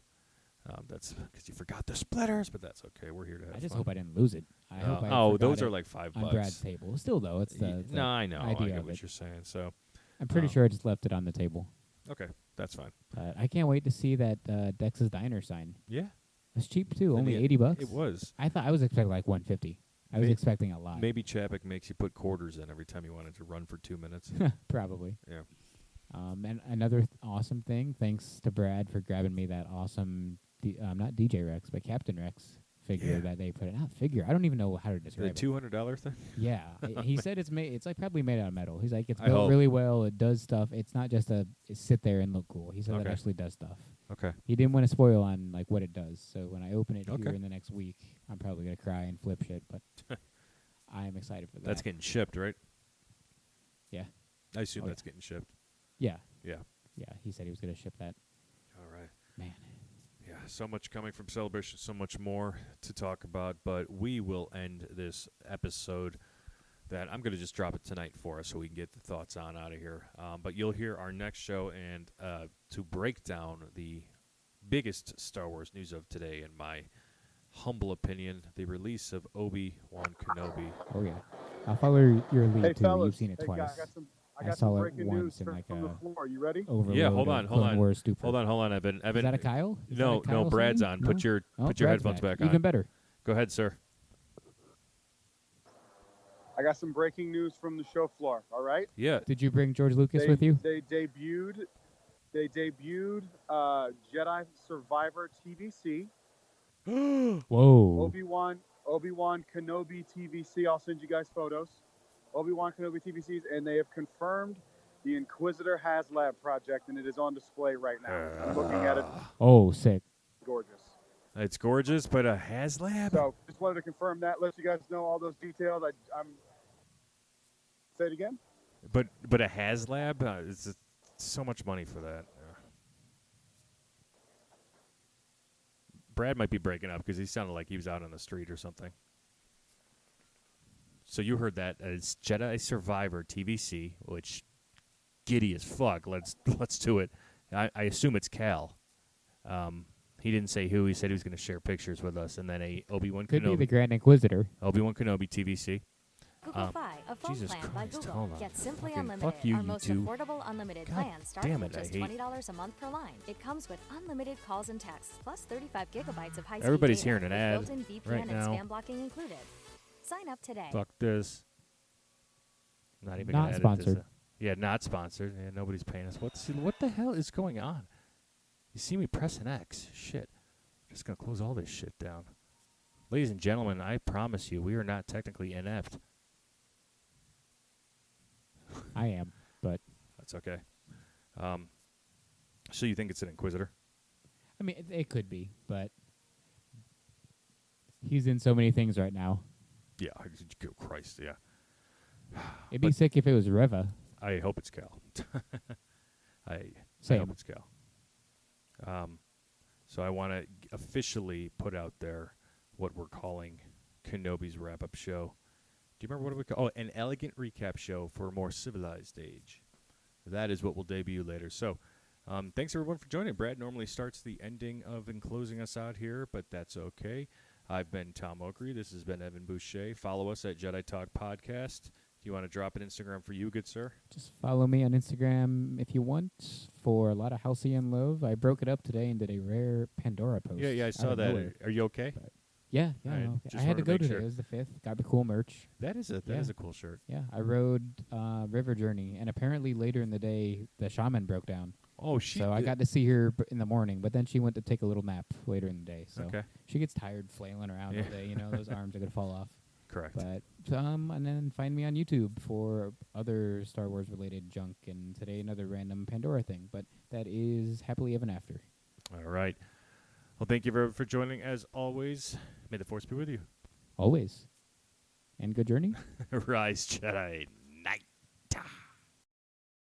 that's because you forgot the splitters. But that's okay. We're here to have I just fun. hope I didn't lose it. I hope I oh, forgot those it are like $5 on Brad's table. Still though, it's the no, I know. I idea get of what it. you're saying. So, I'm pretty sure I just left it on the table. okay, that's fine. But I can't wait to see that Dex's Diner sign. Yeah, It's cheap too, And only the- $80. it was. I was expecting like 150. I was May- expecting a lot. Maybe Chapek makes you put quarters in every time you wanted to run for 2 minutes. Probably. Yeah. And another awesome thing, thanks to Brad for grabbing me that awesome, not DJ Rex, but Captain Rex figure Yeah. that they put. Not figure. I don't even know how to The describe it. $200 thing. Yeah, he said it's made. It's like probably made out of metal. He's like it's I built hope. really well. It does stuff. It's not just it sit there and look cool. He said it Okay. actually does stuff. Okay. He didn't want to spoil on like what it does. So when I open it Okay. here in the next week, I'm probably gonna cry and flip shit. But I am excited for that. That's getting shipped, right? Yeah. I assume Oh, that's getting shipped. Yeah. Yeah. Yeah. He said he was gonna ship that. All right. Man. Yeah, so much coming from Celebration, so much more to talk about, but we will end this episode that I'm going to just drop it tonight for us so we can get the thoughts on out of here. But you'll hear our next show, and to break down the biggest Star Wars news of today, in my humble opinion, the release of Obi-Wan Kenobi. Oh yeah. I'll follow your lead Hey, too. fellas. You've seen it Hey, twice. I I got saw some it breaking once news in from, like from the a floor. You ready? Overload. Yeah, hold on, of hold Clone on. Wars stupor. Hold on. Evan. Is that a Kyle? Is that a No, Kyle Brad's sign? on. No? Put your Oh, put your Brad's headphones back on. Even better. Go ahead, sir. I got some breaking news from the show floor. All right. Yeah. Did you bring George Lucas with you? They debuted Jedi Survivor TVC. Whoa. Obi-Wan Kenobi TVC. I'll send you guys photos. Obi-Wan Kenobi TVCs, and they have confirmed the Inquisitor HasLab project, and it is on display right now. I'm looking at it. Oh, sick. Gorgeous. It's gorgeous, but a HasLab? So just wanted to confirm that, let you guys know all those details. I'm say it again. But a HasLab? It's just so much money for that. Brad might be breaking up because he sounded like he was out on the street or something. So you heard that as Jedi Survivor TVC, which giddy as fuck. Let's do it. I assume it's Cal. He didn't say who. He said he was going to share pictures with us, and then a Obi-Wan Could be Kenobi. the Grand Inquisitor. Obi-Wan Kenobi TVC. Google Fi, a phone Jesus plan by Christ, Google. hold on. Get Simply Fucking Unlimited, fuck you, our you most two. affordable unlimited God plan, starting damn at it, I just hate- $20 a month per line. It comes with unlimited calls and texts, plus 35 gigabytes of high-speed Everybody's data hearing an with ad built-in VPN right and now. spam blocking included. Sign up today. Fuck this. Not even Not gonna edit this. sponsored. Yeah, not sponsored. Yeah, nobody's paying us. What the hell is going on? You see me pressing X. Shit. Just going to close all this shit down. Ladies and gentlemen, I promise you, we are not technically inept. I am, but That's okay. So you think it's an Inquisitor? I mean, it could be, but he's in so many things right now. Yeah. Good Christ, yeah. It'd be But- sick if it was Reva. I hope it's Cal. I Same. hope it's Cal. So I want to officially put out there what we're calling Kenobi's wrap-up show. Do you remember what we call? Oh, an elegant recap show for a more civilized age. That is what will debut later. So thanks, everyone, for joining. Brad normally starts the ending of and closing us out here, but that's okay. I've been Tom Oakery. This has been Evan Boucher. Follow us at Jedi Talk Podcast. Do you want to drop an Instagram for you, good sir? Just follow me on Instagram if you want for a lot of halcyon love. I broke it up today and did a rare Pandora post. Yeah, I out saw of that. nowhere. Are you okay? Yeah, All right, no, just I had to wanted to go make today. sure. It was the 5th. Got the cool merch. That is a Yeah. cool shirt. Yeah, I rode River Journey, and apparently later in the day, the shaman broke down. Oh, she. So I got to see her in the morning, but then she went to take a little nap later in the day. So Okay. she gets tired flailing around Yeah. all day. You know, those arms are going to fall off. Correct. But and then find me on YouTube for other Star Wars related junk, and today another random Pandora thing. But that is Happily Ever After. All right. Well, thank you for joining as always. May the force be with you. Always. And good journey. Rise, Jedi.